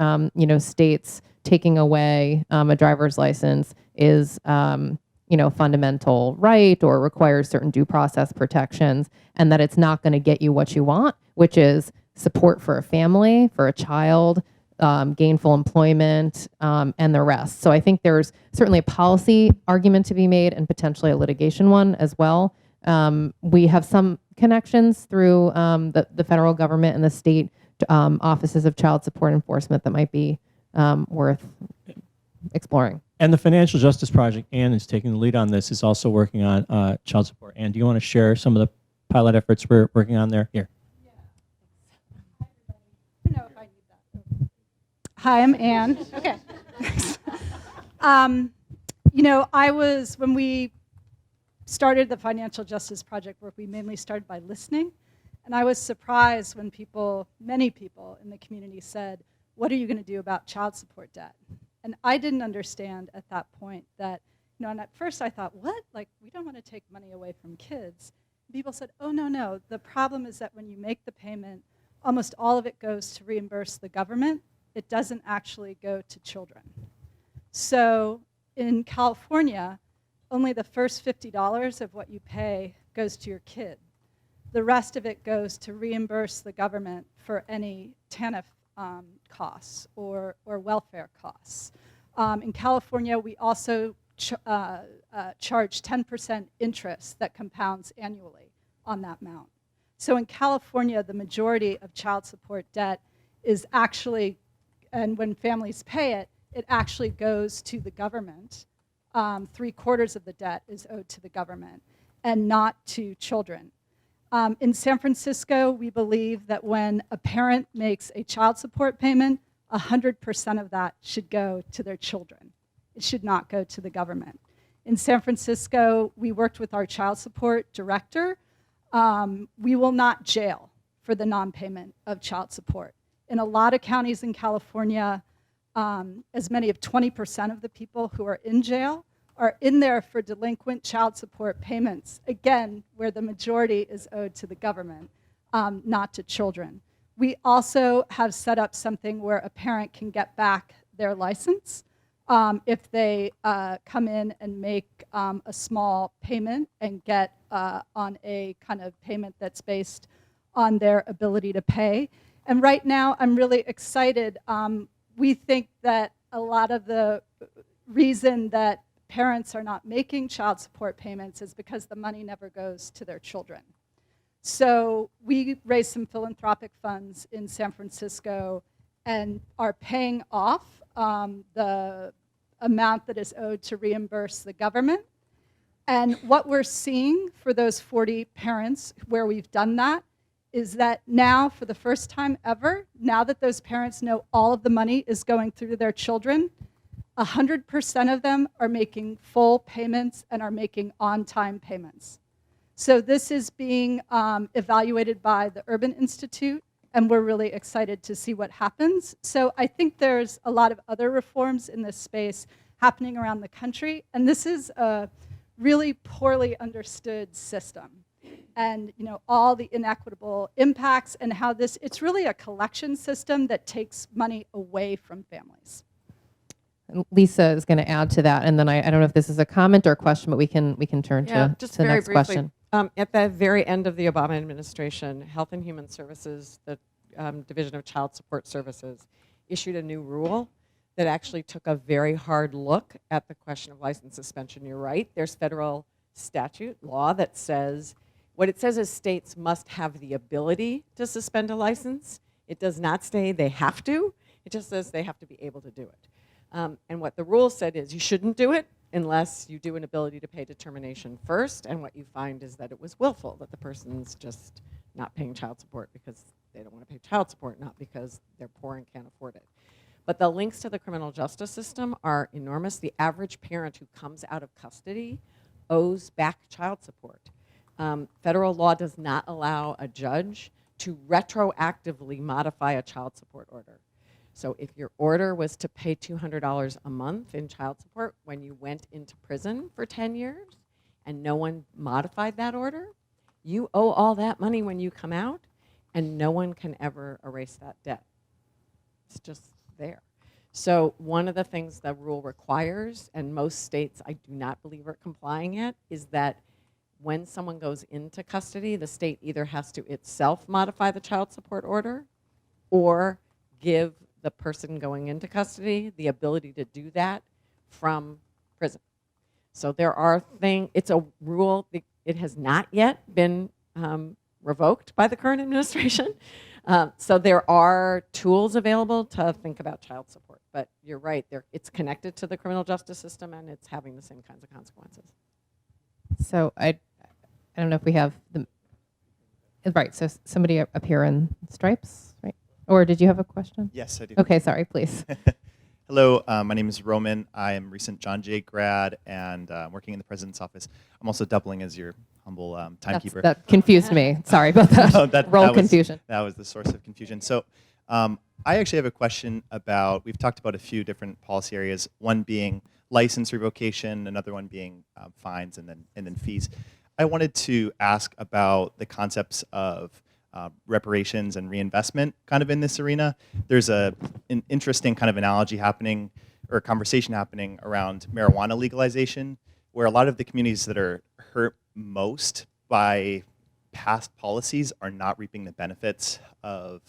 states taking away a driver's license is, fundamental right or requires certain due process protections, and that it's not going to get you what you want, which is support for a family, for a child, gainful employment, and the rest. So I think there's certainly a policy argument to be made and potentially a litigation one as well. We have some connections through the federal government and the state offices of child support enforcement that might be worth exploring. And the Financial Justice Project, Ann is taking the lead on this, is also working on child support. Ann, do you want to share some of the pilot efforts we're working on there? Here. Hi, I'm Ann. Okay. When we started the Financial Justice Project work, we mainly started by listening. And I was surprised when many people in the community said, what are you going to do about child support debt? And I didn't understand at that point that, and at first I thought, what? Like, we don't want to take money away from kids. People said, oh, no. The problem is that when you make the payment, almost all of it goes to reimburse the government. It doesn't actually go to children. So in California, only the first $50 of what you pay goes to your kid. The rest of it goes to reimburse the government for any TANF costs or welfare costs. In California, we also charge 10% interest that compounds annually on that amount. So in California, the majority of child support debt is actually, and when families pay it, it actually goes to the government. 3/4 of the debt is owed to the government and not to children. In San Francisco, we believe that when a parent makes a child support payment, 100% of that should go to their children. It should not go to the government. In San Francisco, we worked with our child support director. We will not jail for the non-payment of child support. In a lot of counties in California, as many as 20% of the people who are in jail are in there for delinquent child support payments, again, where the majority is owed to the government, not to children. We also have set up something where a parent can get back their license if they come in and make a small payment and get on a kind of payment that's based on their ability to pay. And right now, I'm really excited. We think that a lot of the reason that parents are not making child support payments is because the money never goes to their children. So we raised some philanthropic funds in San Francisco and are paying off the amount that is owed to reimburse the government. And what we're seeing for those 40 parents where we've done that is that now, for the first time ever, now that those parents know all of the money is going through to their children, 100% of them are making full payments and are making on-time payments. So this is being evaluated by the Urban Institute, and we're really excited to see what happens. So I think there's a lot of other reforms in this space happening around the country, and this is a really poorly understood system. And all the inequitable impacts and how it's really a collection system that takes money away from families. Lisa is going to add to that, and then I don't know if this is a comment or a question, but we can turn to just the very next briefly. question. At the very end of the Obama administration, Health and Human Services, the Division of Child Support Services, issued a new rule that actually took a very hard look at the question of license suspension. You're right. There's federal statute law that says, what it says is states must have the ability to suspend a license. It does not say they have to. It just says they have to be able to do it. And what the rule said is you shouldn't do it unless you do an ability to pay determination first. And what you find is that it was willful, that the person's just not paying child support because they don't want to pay child support, not because they're poor and can't afford it. But the links to the criminal justice system are enormous. The average parent who comes out of custody owes back child support. Federal law does not allow a judge to retroactively modify a child support order. So if your order was to pay $200 a month in child support when you went into prison for 10 years and no one modified that order, you owe all that money when you come out, and no one can ever erase that debt. It's just there. So one of the things the rule requires, and most states I do not believe are complying yet, is that when someone goes into custody, the state either has to itself modify the child support order or give the person going into custody the ability to do that from prison. So there are things, it's a rule, it has not yet been revoked by the current administration. So there are tools available to think about child support. But you're right, it's connected to the criminal justice system and it's having the same kinds of consequences. So I don't know if we have the, right, so somebody up here in stripes, right? Or did you have a question? Yes, I do. Okay, sorry, please. Hello, my name is Roman. I am a recent John Jay grad and working in the president's office. I'm also doubling as your humble That's- timekeeper. that confused me. Sorry about that. No, Role was, confusion. That was the source of confusion. So I actually have a question about, we've talked about a few different policy areas, one being license revocation, another one being fines, and then fees. I wanted to ask about the concepts of reparations and reinvestment kind of in this arena. There's an interesting kind of analogy happening, or conversation happening around marijuana legalization, where a lot of the communities that are hurt most by past policies are not reaping the benefits of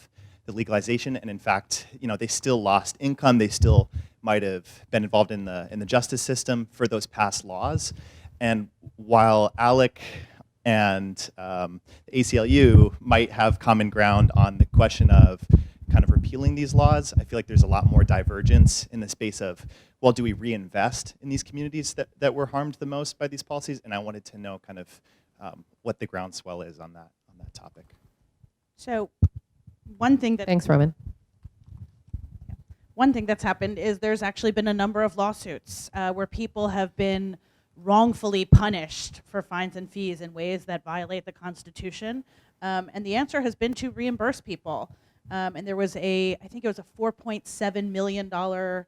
the legalization, and in fact, they still lost income. They still might have been involved in the justice system for those past laws. And while ALEC and the ACLU might have common ground on the question of kind of repealing these laws, I feel like there's a lot more divergence in the space of, well, do we reinvest in these communities that were harmed the most by these policies? And I wanted to know kind of what the groundswell is on that topic. So one thing that Thanks, Roman. one thing that's happened is there's actually been a number of lawsuits where people have been wrongfully punished for fines and fees in ways that violate the Constitution. And the answer has been to reimburse people. And there was I think it was a $4.7 million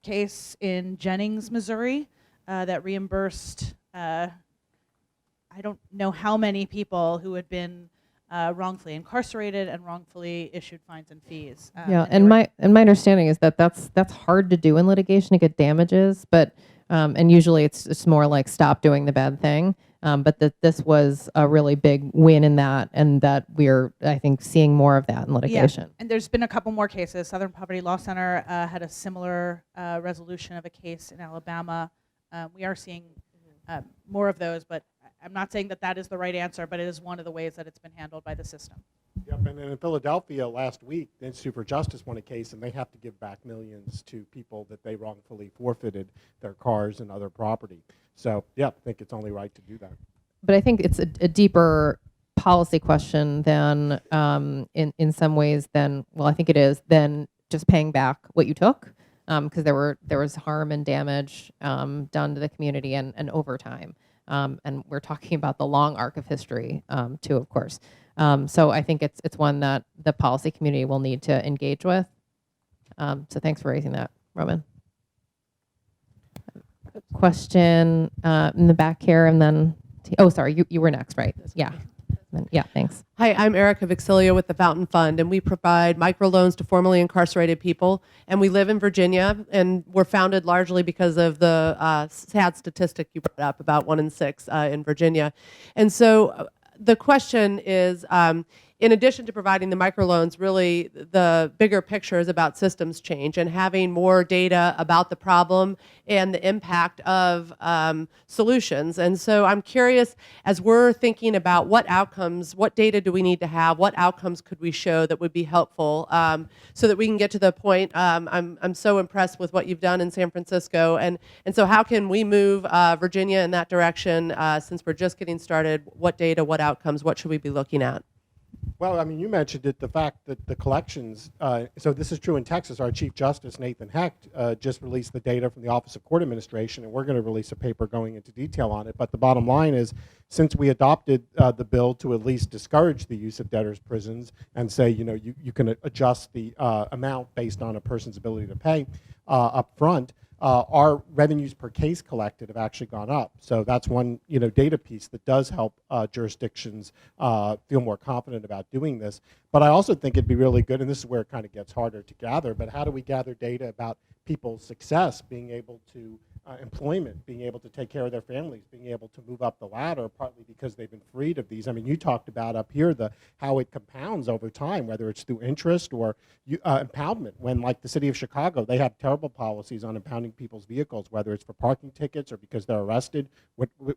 case in Jennings, Missouri, that reimbursed, I don't know how many people who had been wrongfully incarcerated and wrongfully issued fines and fees. And my understanding is that that's hard to do in litigation to get damages, but and usually it's more like stop doing the bad thing. But that this was a really big win in that, and that we're, I think, seeing more of that in litigation. Yeah. And there's been a couple more cases. Southern Poverty Law Center had a similar resolution of a case in Alabama. We are seeing more of those, but I'm not saying that is the right answer, but it is one of the ways that it's been handled by the system. Yep, and then in Philadelphia last week, the Institute for Justice won a case, and they have to give back millions to people that they wrongfully forfeited their cars and other property. So, yeah, I think it's only right to do that. But I think it's a deeper policy question than, in some ways, than, well, I think it is, than just paying back what you took, because there was harm and damage done to the community and over time. And we're talking about the long arc of history, too, of course. So I think it's one that the policy community will need to engage with. So thanks for raising that, Roman. Question in the back here, and then, sorry, you were next, right? Yeah. Yeah, thanks. Hi, I'm Erica Vixilia with the Fountain Fund, and we provide microloans to formerly incarcerated people. And we live in Virginia, and we're founded largely because of the sad statistic you brought up, about 1 in 6 in Virginia. And so the question is, in addition to providing the microloans, really the bigger picture is about systems change and having more data about the problem and the impact of solutions. And so I'm curious, as we're thinking about what outcomes, what data do we need to have, what outcomes could we show that would be helpful so that we can get to the point. I'm so impressed with what you've done in San Francisco. And so how can we move Virginia in that direction since we're just getting started? What data, what outcomes, what should we be looking at? Well, I mean, you mentioned it, the fact that the collections, so this is true in Texas. Our Chief Justice, Nathan Hecht, just released the data from the Office of Court Administration, and we're going to release a paper going into detail on it. But the bottom line is, since we adopted the bill to at least discourage the use of debtors' prisons and say, you can adjust the amount based on a person's ability to pay up front, our revenues per case collected have actually gone up. So that's one data piece that does help jurisdictions feel more confident about doing this. But I also think it'd be really good, and this is where it kind of gets harder to gather, but how do we gather data about people's success, being able to employment, being able to take care of their families, being able to move up the ladder, partly because they've been freed of these. I mean, you talked about up here how it compounds over time, whether it's through interest or impoundment. When, like the city of Chicago, they have terrible policies on impounding people's vehicles, whether it's for parking tickets or because they're arrested.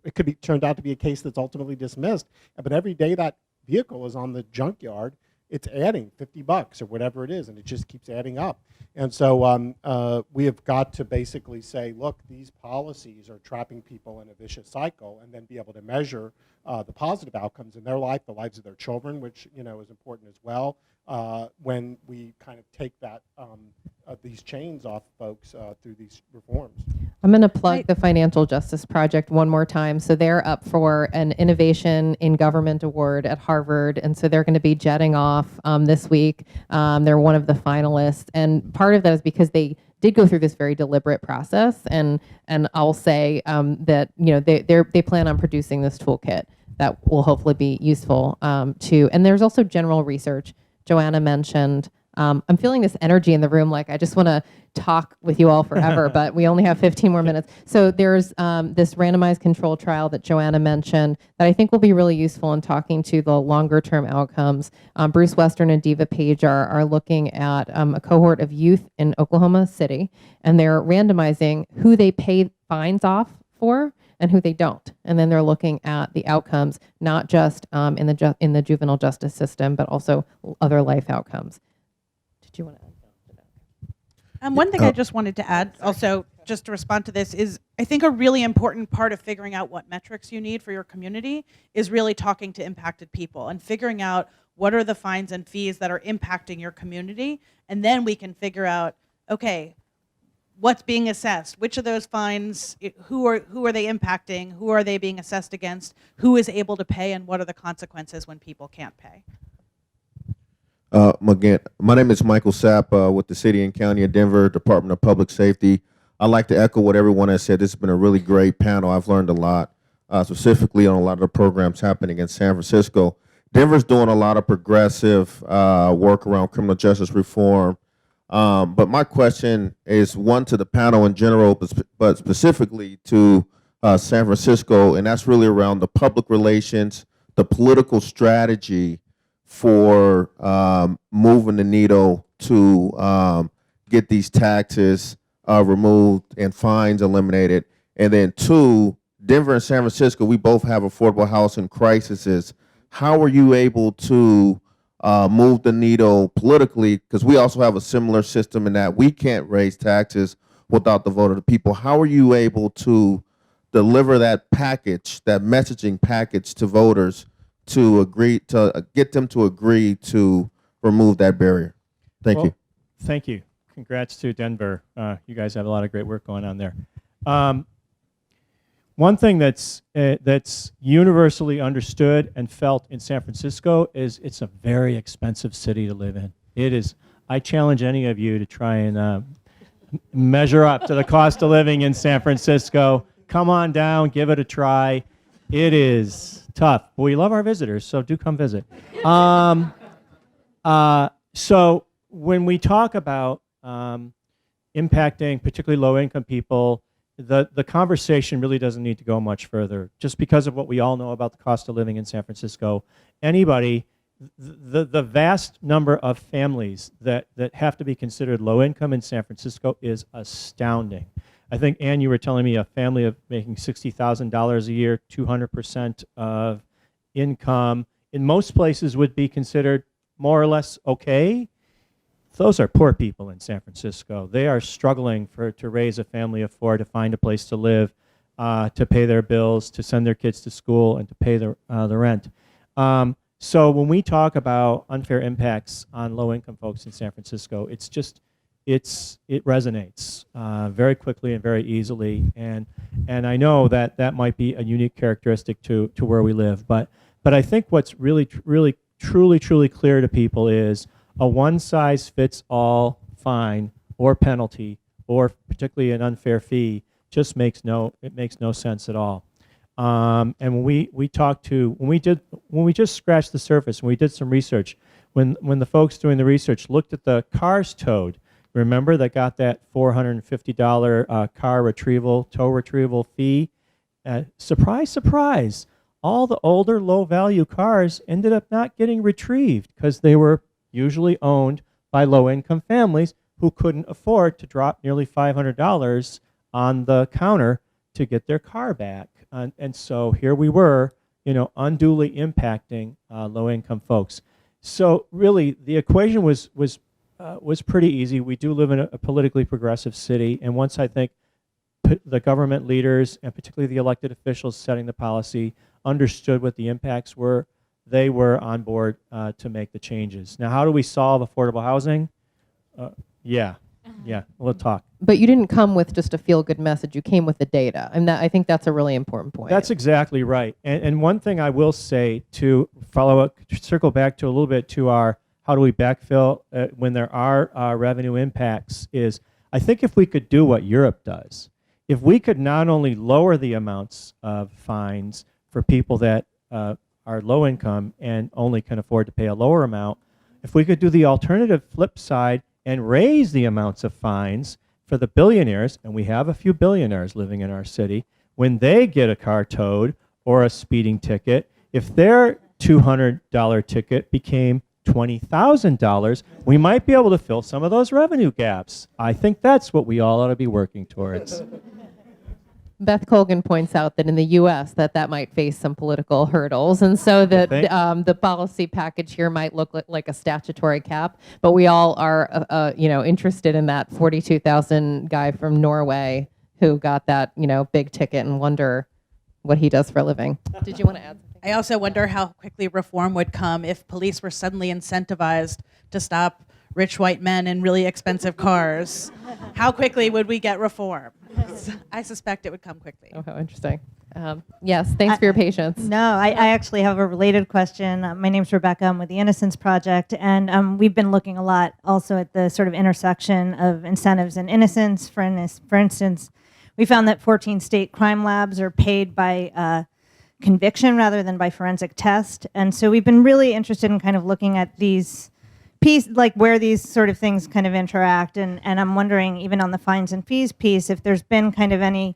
It could be turned out to be a case that's ultimately dismissed. But every day that vehicle is on the junkyard, it's adding $50 or whatever it is, and it just keeps adding up. And so we have got to basically say, look, these policies are trapping people in a vicious cycle, and then be able to measure the positive outcomes in their life, the lives of their children, which is important as well, when we kind of take that these chains off folks through these reforms. I'm going to plug the Financial Justice Project one more time. So they're up for an Innovation in Government Award at Harvard. And so they're going to be jetting off this week. They're one of the finalists. And part of that is because they did go through this very deliberate process. And I'll say that they plan on producing this toolkit that will hopefully be useful too. And there's also general research. Joanna mentioned. I'm feeling this energy in the room, like I just want to talk with you all forever, but we only have 15 more minutes. So there's this randomized control trial that Joanna mentioned that I think will be really useful in talking to the longer term outcomes. Bruce Western and Diva Page are looking at a cohort of youth in Oklahoma City, and they're randomizing who they pay fines off for and who they don't. And then they're looking at the outcomes, not just in the juvenile justice system, but also other life outcomes. Did you want to add? One thing I just wanted to add, also, just to respond to this, is I think a really important part of figuring out what metrics you need for your community is really talking to impacted people and figuring out what are the fines and fees that are impacting your community, and then we can figure out, okay, what's being assessed, which of those fines, who are they impacting, who are they being assessed against, who is able to pay, and what are the consequences when people can't pay. Again, my name is Michael Sapp with the City and County of Denver Department of Public Safety. I'd like to echo what everyone has said. This has been a really great panel. I've learned a lot, specifically on a lot of the programs happening in San Francisco. Denver's doing a lot of progressive work around criminal justice reform. But my question is one to the panel in general, but specifically to San Francisco, and that's really around the public relations, the political strategy for moving the needle to get these taxes removed and fines eliminated. And then two, Denver and San Francisco, we both have affordable housing crises. How are you able to move the needle politically? Because we also have a similar system in that we can't raise taxes without the vote of the people. How are you able to deliver that package, that messaging package to voters to agree to get them to agree to remove that barrier? Thank you. Thank you. Congrats to Denver. You guys have a lot of great work going on there. One thing that's universally understood and felt in San Francisco is it's a very expensive city to live in. It is. I challenge any of you to try and measure up to the cost of living in San Francisco. Come on down, give it a try. It is tough. But we love our visitors, so do come visit. So when we talk about impacting particularly low-income people, the conversation really doesn't need to go much further. Just because of what we all know about the cost of living in San Francisco, the vast number of families that have to be considered low-income in San Francisco is astounding. I think, Ann, you were telling me a family of making $60,000 a year, 200% of income, in most places would be considered more or less okay. Those are poor people in San Francisco. They are struggling to raise a family of four, to find a place to live, to pay their bills, to send their kids to school, and to pay the rent. So when we talk about unfair impacts on low-income folks in San Francisco, it resonates very quickly and very easily, and I know that might be a unique characteristic to where we live. But I think what's really truly clear to people is a one-size-fits-all fine or penalty, or particularly an unfair fee, just makes no sense at all. And when we just scratched the surface, when we did some research, when the folks doing the research looked at the cars towed, remember, that got that $450 tow retrieval fee. Surprise, surprise, all the older low-value cars ended up not getting retrieved because they were usually owned by low-income families who couldn't afford to drop nearly $500 on the counter to get their car back. And so here we were, unduly impacting low-income folks. So really, the equation was pretty easy. We do live in a politically progressive city, and once I think the government leaders, and particularly the elected officials setting the policy, understood what the impacts were, they were on board to make the changes. Now, how do we solve affordable housing? Yeah, Yeah, we'll talk. But you didn't come with just a feel-good message. You came with the data, and I think that's a really important point. That's exactly right. And one thing I will say to follow up, circle back to a little bit to our how do we backfill when there are revenue impacts is I think if we could do what Europe does, if we could not only lower the amounts of fines for people that are low income and only can afford to pay a lower amount, if we could do the alternative flip side and raise the amounts of fines for the billionaires, and we have a few billionaires living in our city, when they get a car towed or a speeding ticket, if their $200 ticket became $20,000, we might be able to fill some of those revenue gaps. I think that's what we all ought to be working towards. Beth Colgan points out that in the U.S. that might face some political hurdles, and so that the policy package here might look like a statutory cap. But we all are, interested in that 42,000 guy from Norway who got that, big ticket, and wonder what he does for a living. Did you want to add something? I also wonder how quickly reform would come if police were suddenly incentivized to stop rich white men in really expensive cars. How quickly would we get reform? I suspect it would come quickly. Oh, how interesting. Yes, thanks for your patience. No, I actually have a related question. My name's Rebecca. I'm with the Innocence Project, and we've been looking a lot also at the sort of intersection of incentives and innocence. For instance, we found that 14 state crime labs are paid by conviction rather than by forensic test, and so we've been really interested in kind of looking at these like where these sort of things kind of interact, and I'm wondering, even on the fines and fees piece, if there's been kind of any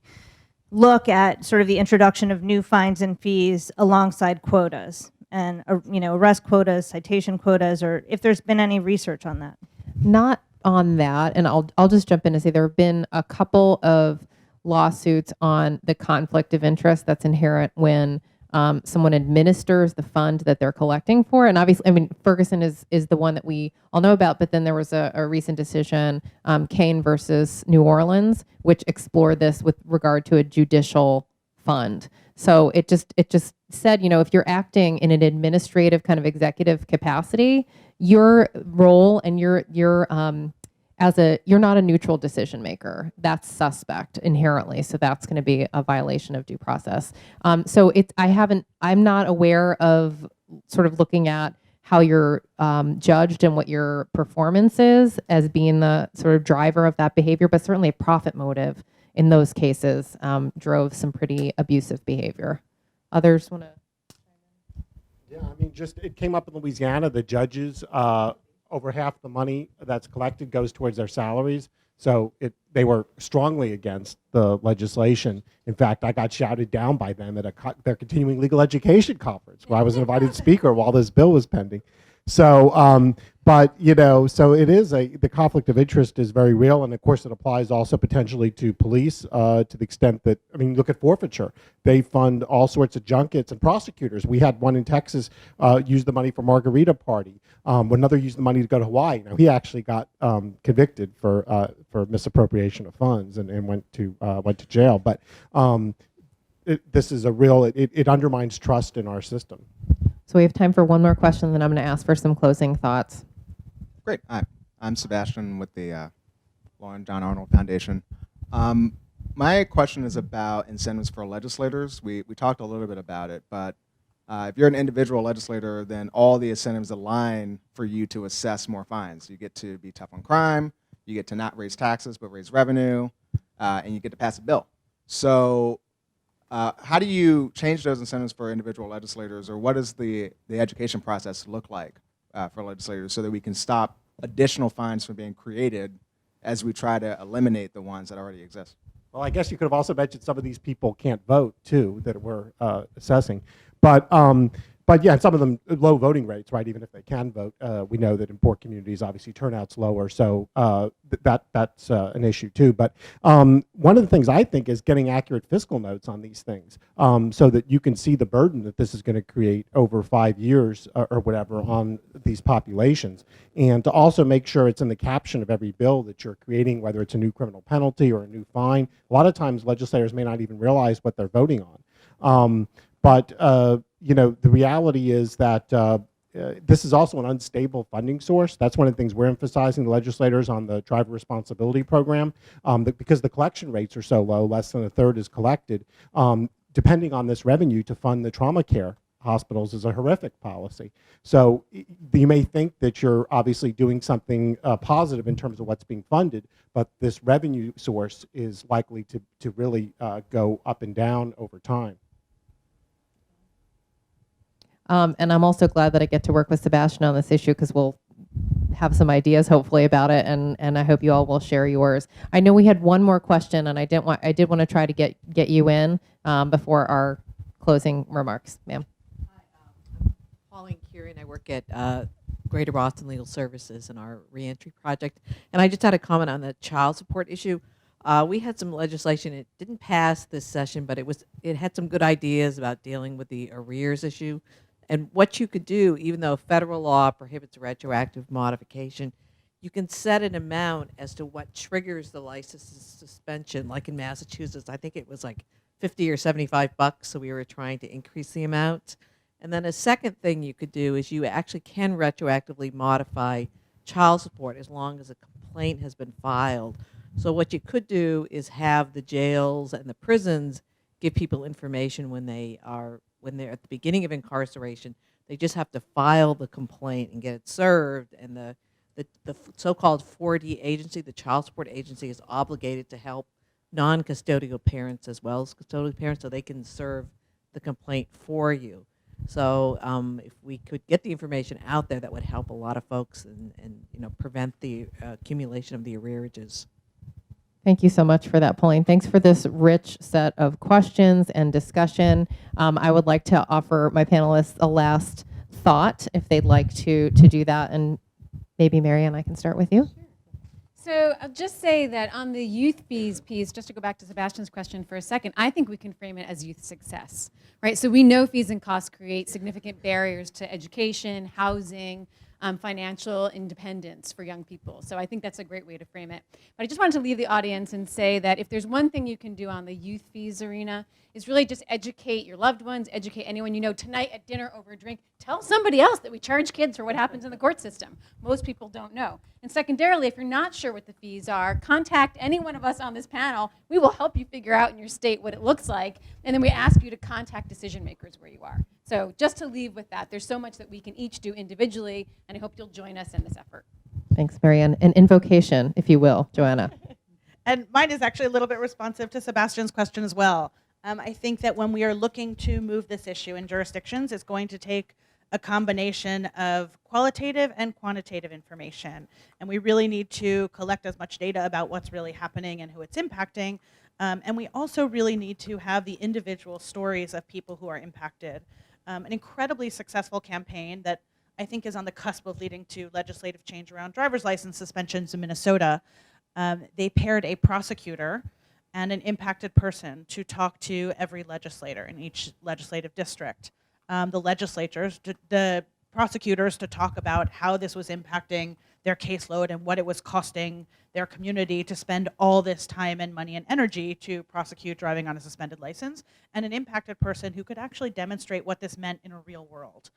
look at sort of the introduction of new fines and fees alongside quotas and arrest quotas, citation quotas, or if there's been any research on that. Not on that, and I'll just jump in and say there have been a couple of lawsuits on the conflict of interest that's inherent when someone administers the fund that they're collecting for. And obviously, I mean, Ferguson is the one that we all know about, but then there was a recent decision, Kane versus New Orleans, which explored this with regard to a judicial fund. So it just said, if you're acting in an administrative kind of executive capacity, your role and you're not a neutral decision maker. That's suspect inherently. So that's going to be a violation of due process. So I'm not aware of sort of looking at how you're judged and what your performance is as being the sort of driver of that behavior, but certainly a profit motive in those cases drove some pretty abusive behavior. Others want to? Yeah, I mean, it came up in Louisiana, the judges, over half the money that's collected goes towards their salaries. So they were strongly against the legislation. In fact, I got shouted down by them at their continuing legal education conference where I was an invited speaker while this bill was pending. So, so it is the conflict of interest is very real, and of course it applies also potentially to police to the extent that, I mean, look at forfeiture. They fund all sorts of junkets and prosecutors. We had one in Texas use the money for Margarita Party. Another used the money to go to Hawaii. Now he actually got convicted for misappropriation of funds and went to jail. But this is a real. It undermines trust in our system. So we have time for one more question, then I'm going to ask for some closing thoughts. Great. Hi, I'm Sebastian with the Laura and John Arnold Foundation. My question is about incentives for legislators. We talked a little bit about it, but if you're an individual legislator, then all the incentives align for you to assess more fines. You get to be tough on crime, you get to not raise taxes but raise revenue, and you get to pass a bill. So how do you change those incentives for individual legislators, or what does the education process look like for legislators so that we can stop additional fines from being created as we try to eliminate the ones that already exist? Well, I guess you could have also mentioned some of these people can't vote too that we're assessing, but yeah, some of them low voting rates, right? Even if they can vote, we know that in poor communities, obviously turnout's lower, so that's an issue too. But one of the things I think is getting accurate fiscal notes on these things, so that you can see the burden that this is going to create over 5 years or whatever on these populations, and to also make sure it's in the caption of every bill that you're creating, whether it's a new criminal penalty or a new fine. A lot of times, legislators may not even realize what they're voting on. But the reality is that this is also an unstable funding source. That's one of the things we're emphasizing, the legislators, on the driver responsibility program, because the collection rates are so low, less than a third is collected. Depending on this revenue to fund the trauma care hospitals is a horrific policy. So you may think that you're obviously doing something positive in terms of what's being funded, but this revenue source is likely to really go up and down over time. And I'm also glad that I get to work with Sebastian on this issue, because we'll have some ideas hopefully about it, and I hope you all will share yours. I know we had one more question, and I did want to try to get you in before our closing remarks, ma'am. Pauline Curie, and I work at Greater Boston Legal Services in our reentry project. And I just had a comment on the child support issue. We had some legislation. It didn't pass this session, but it had some good ideas about dealing with the arrears issue. And what you could do, even though federal law prohibits retroactive modification, you can set an amount as to what triggers the license suspension. Like in Massachusetts, I think it was like $50 or $75, so we were trying to increase the amount. And then a second thing you could do is you actually can retroactively modify child support as long as a complaint has been filed. So what you could do is have the jails and the prisons give people information when they're at the beginning of incarceration. They just have to file the complaint and get it served, and the so-called 4D agency, the child support agency, is obligated to help non-custodial parents as well as custodial parents, so they can serve the complaint for you. So if we could get the information out there, that would help a lot of folks and prevent the accumulation of the arrearages. Thank you so much for that, Pauline. Thanks for this rich set of questions and discussion. I would like to offer my panelists a last thought if they'd like to do that. And maybe Marianne, I can start with you. So I'll just say that on the youth fees piece, just to go back to Sebastian's question for a second, I think we can frame it as youth success, right? So we know fees and costs create significant barriers to education, housing, financial independence for young people. So I think that's a great way to frame it. But I just wanted to leave the audience and say that if there's one thing you can do on the youth fees arena, is really just educate your loved ones, educate anyone you know. Tonight at dinner over a drink, tell somebody else that we charge kids for what happens in the court system. Most people don't know. And secondarily, if you're not sure what the fees are, contact any one of us on this panel. We will help you figure out in your state what it looks like, and then we ask you to contact decision makers where you are. So just to leave with that, there's so much that we can each do individually, and I hope you'll join us in this effort. Thanks, Marianne. An invocation, if you will, Joanna. And mine is actually a little bit responsive to Sebastian's question as well. I think that when we are looking to move this issue in jurisdictions, it's going to take a combination of qualitative and quantitative information. And we really need to collect as much data about what's really happening and who it's impacting. And we also really need to have the individual stories of people who are impacted. An incredibly successful campaign that I think is on the cusp of leading to legislative change around driver's license suspensions in Minnesota. They paired a prosecutor and an impacted person to talk to every legislator in each legislative district. The legislatures, the prosecutors, to talk about how this was impacting their caseload and what it was costing their community to spend all this time and money and energy to prosecute driving on a suspended license, and an impacted person who could actually demonstrate what this meant in a real world.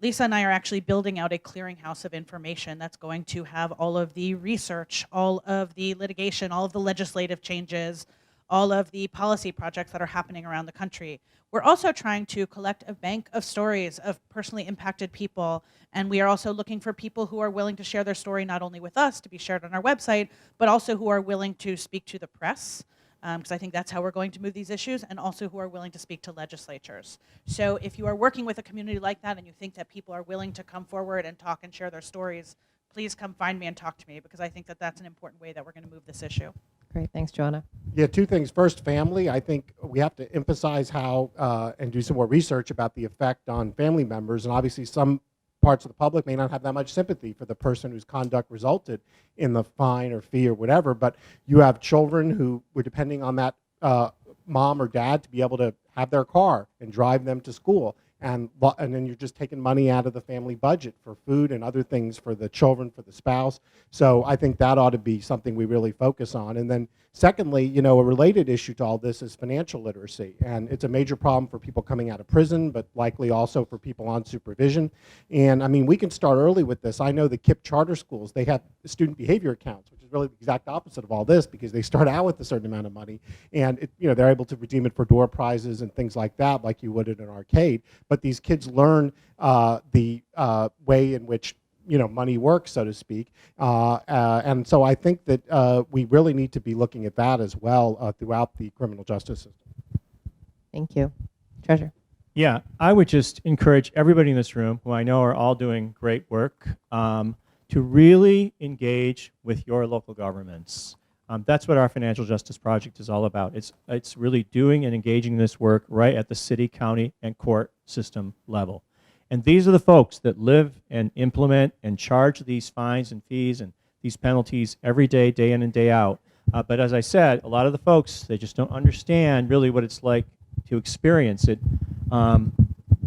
Lisa and I are actually building out a clearinghouse of information that's going to have all of the research, all of the litigation, all of the legislative changes, all of the policy projects that are happening around the country. We're also trying to collect a bank of stories of personally impacted people, and we are also looking for people who are willing to share their story not only with us to be shared on our website, but also who are willing to speak to the press, because I think that's how we're going to move these issues, and also who are willing to speak to legislatures. So if you are working with a community like that and you think that people are willing to come forward and talk and share their stories, please come find me and talk to me, because I think that that's an important way that we're going to move this issue. Great, thanks, Joanna. Yeah, two things. First, family. I think we have to emphasize how and do some more research about the effect on family members. And obviously some parts of the public may not have that much sympathy for the person whose conduct resulted in the fine or fee or whatever. But you have children who were depending on that mom or dad to be able to have their car and drive them to school. and then you're just taking money out of the family budget for food and other things for the children, for the spouse. So I think that ought to be something we really focus on. And then secondly, you know, a related issue to all this is financial literacy. And it's a major problem for people coming out of prison, but likely also for people on supervision. And I mean, we can start early with this. I know the KIPP charter schools, they have student behavior accounts, which is really the exact opposite of all this, because they start out with a certain amount of money, and you know, they're able to redeem it for door prizes and things like that, like you would at an arcade. But these kids learn the way in which, you know, money works, so to speak. And so I think that we really need to be looking at that as well throughout the criminal justice system. Thank you. Treasurer. Yeah, I would just encourage everybody in this room, who I know are all doing great work, to really engage with your local governments. That's what our Financial Justice Project is all about. It's really doing and engaging this work right at the city, county, and court system level. And these are the folks that live and implement and charge these fines and fees and these penalties every day, day in and day out. But as I said, a lot of the folks, they just don't understand really what it's like to experience it down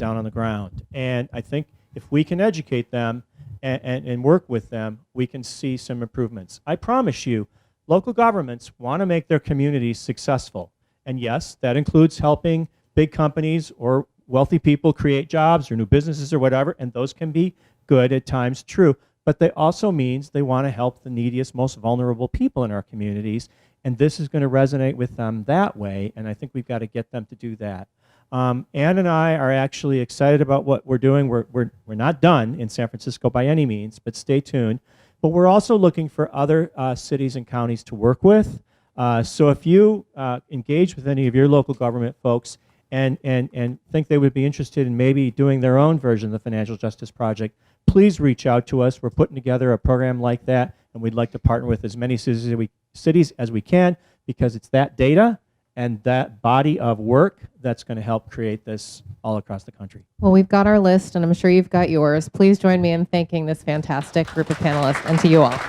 on the ground. And I think if we can educate them and work with them, we can see some improvements. I promise you, local governments want to make their communities successful. And yes, that includes helping big companies or wealthy people create jobs or new businesses or whatever, and those can be good at times, true. But they also means they want to help the neediest, most vulnerable people in our communities, and this is going to resonate with them that way, and I think we've got to get them to do that. Ann and I are actually excited about what we're doing. We're not done in San Francisco by any means, but stay tuned. But we're also looking for other cities and counties to work with. So if you engage with any of your local government folks and think they would be interested in maybe doing their own version of the Financial Justice Project, please reach out to us. We're putting together a program like that, and we'd like to partner with as many cities as we can, because it's that data and that body of work that's going to help create this all across the country. Well, we've got our list, and I'm sure you've got yours. Please join me in thanking this fantastic group of panelists, and to you all.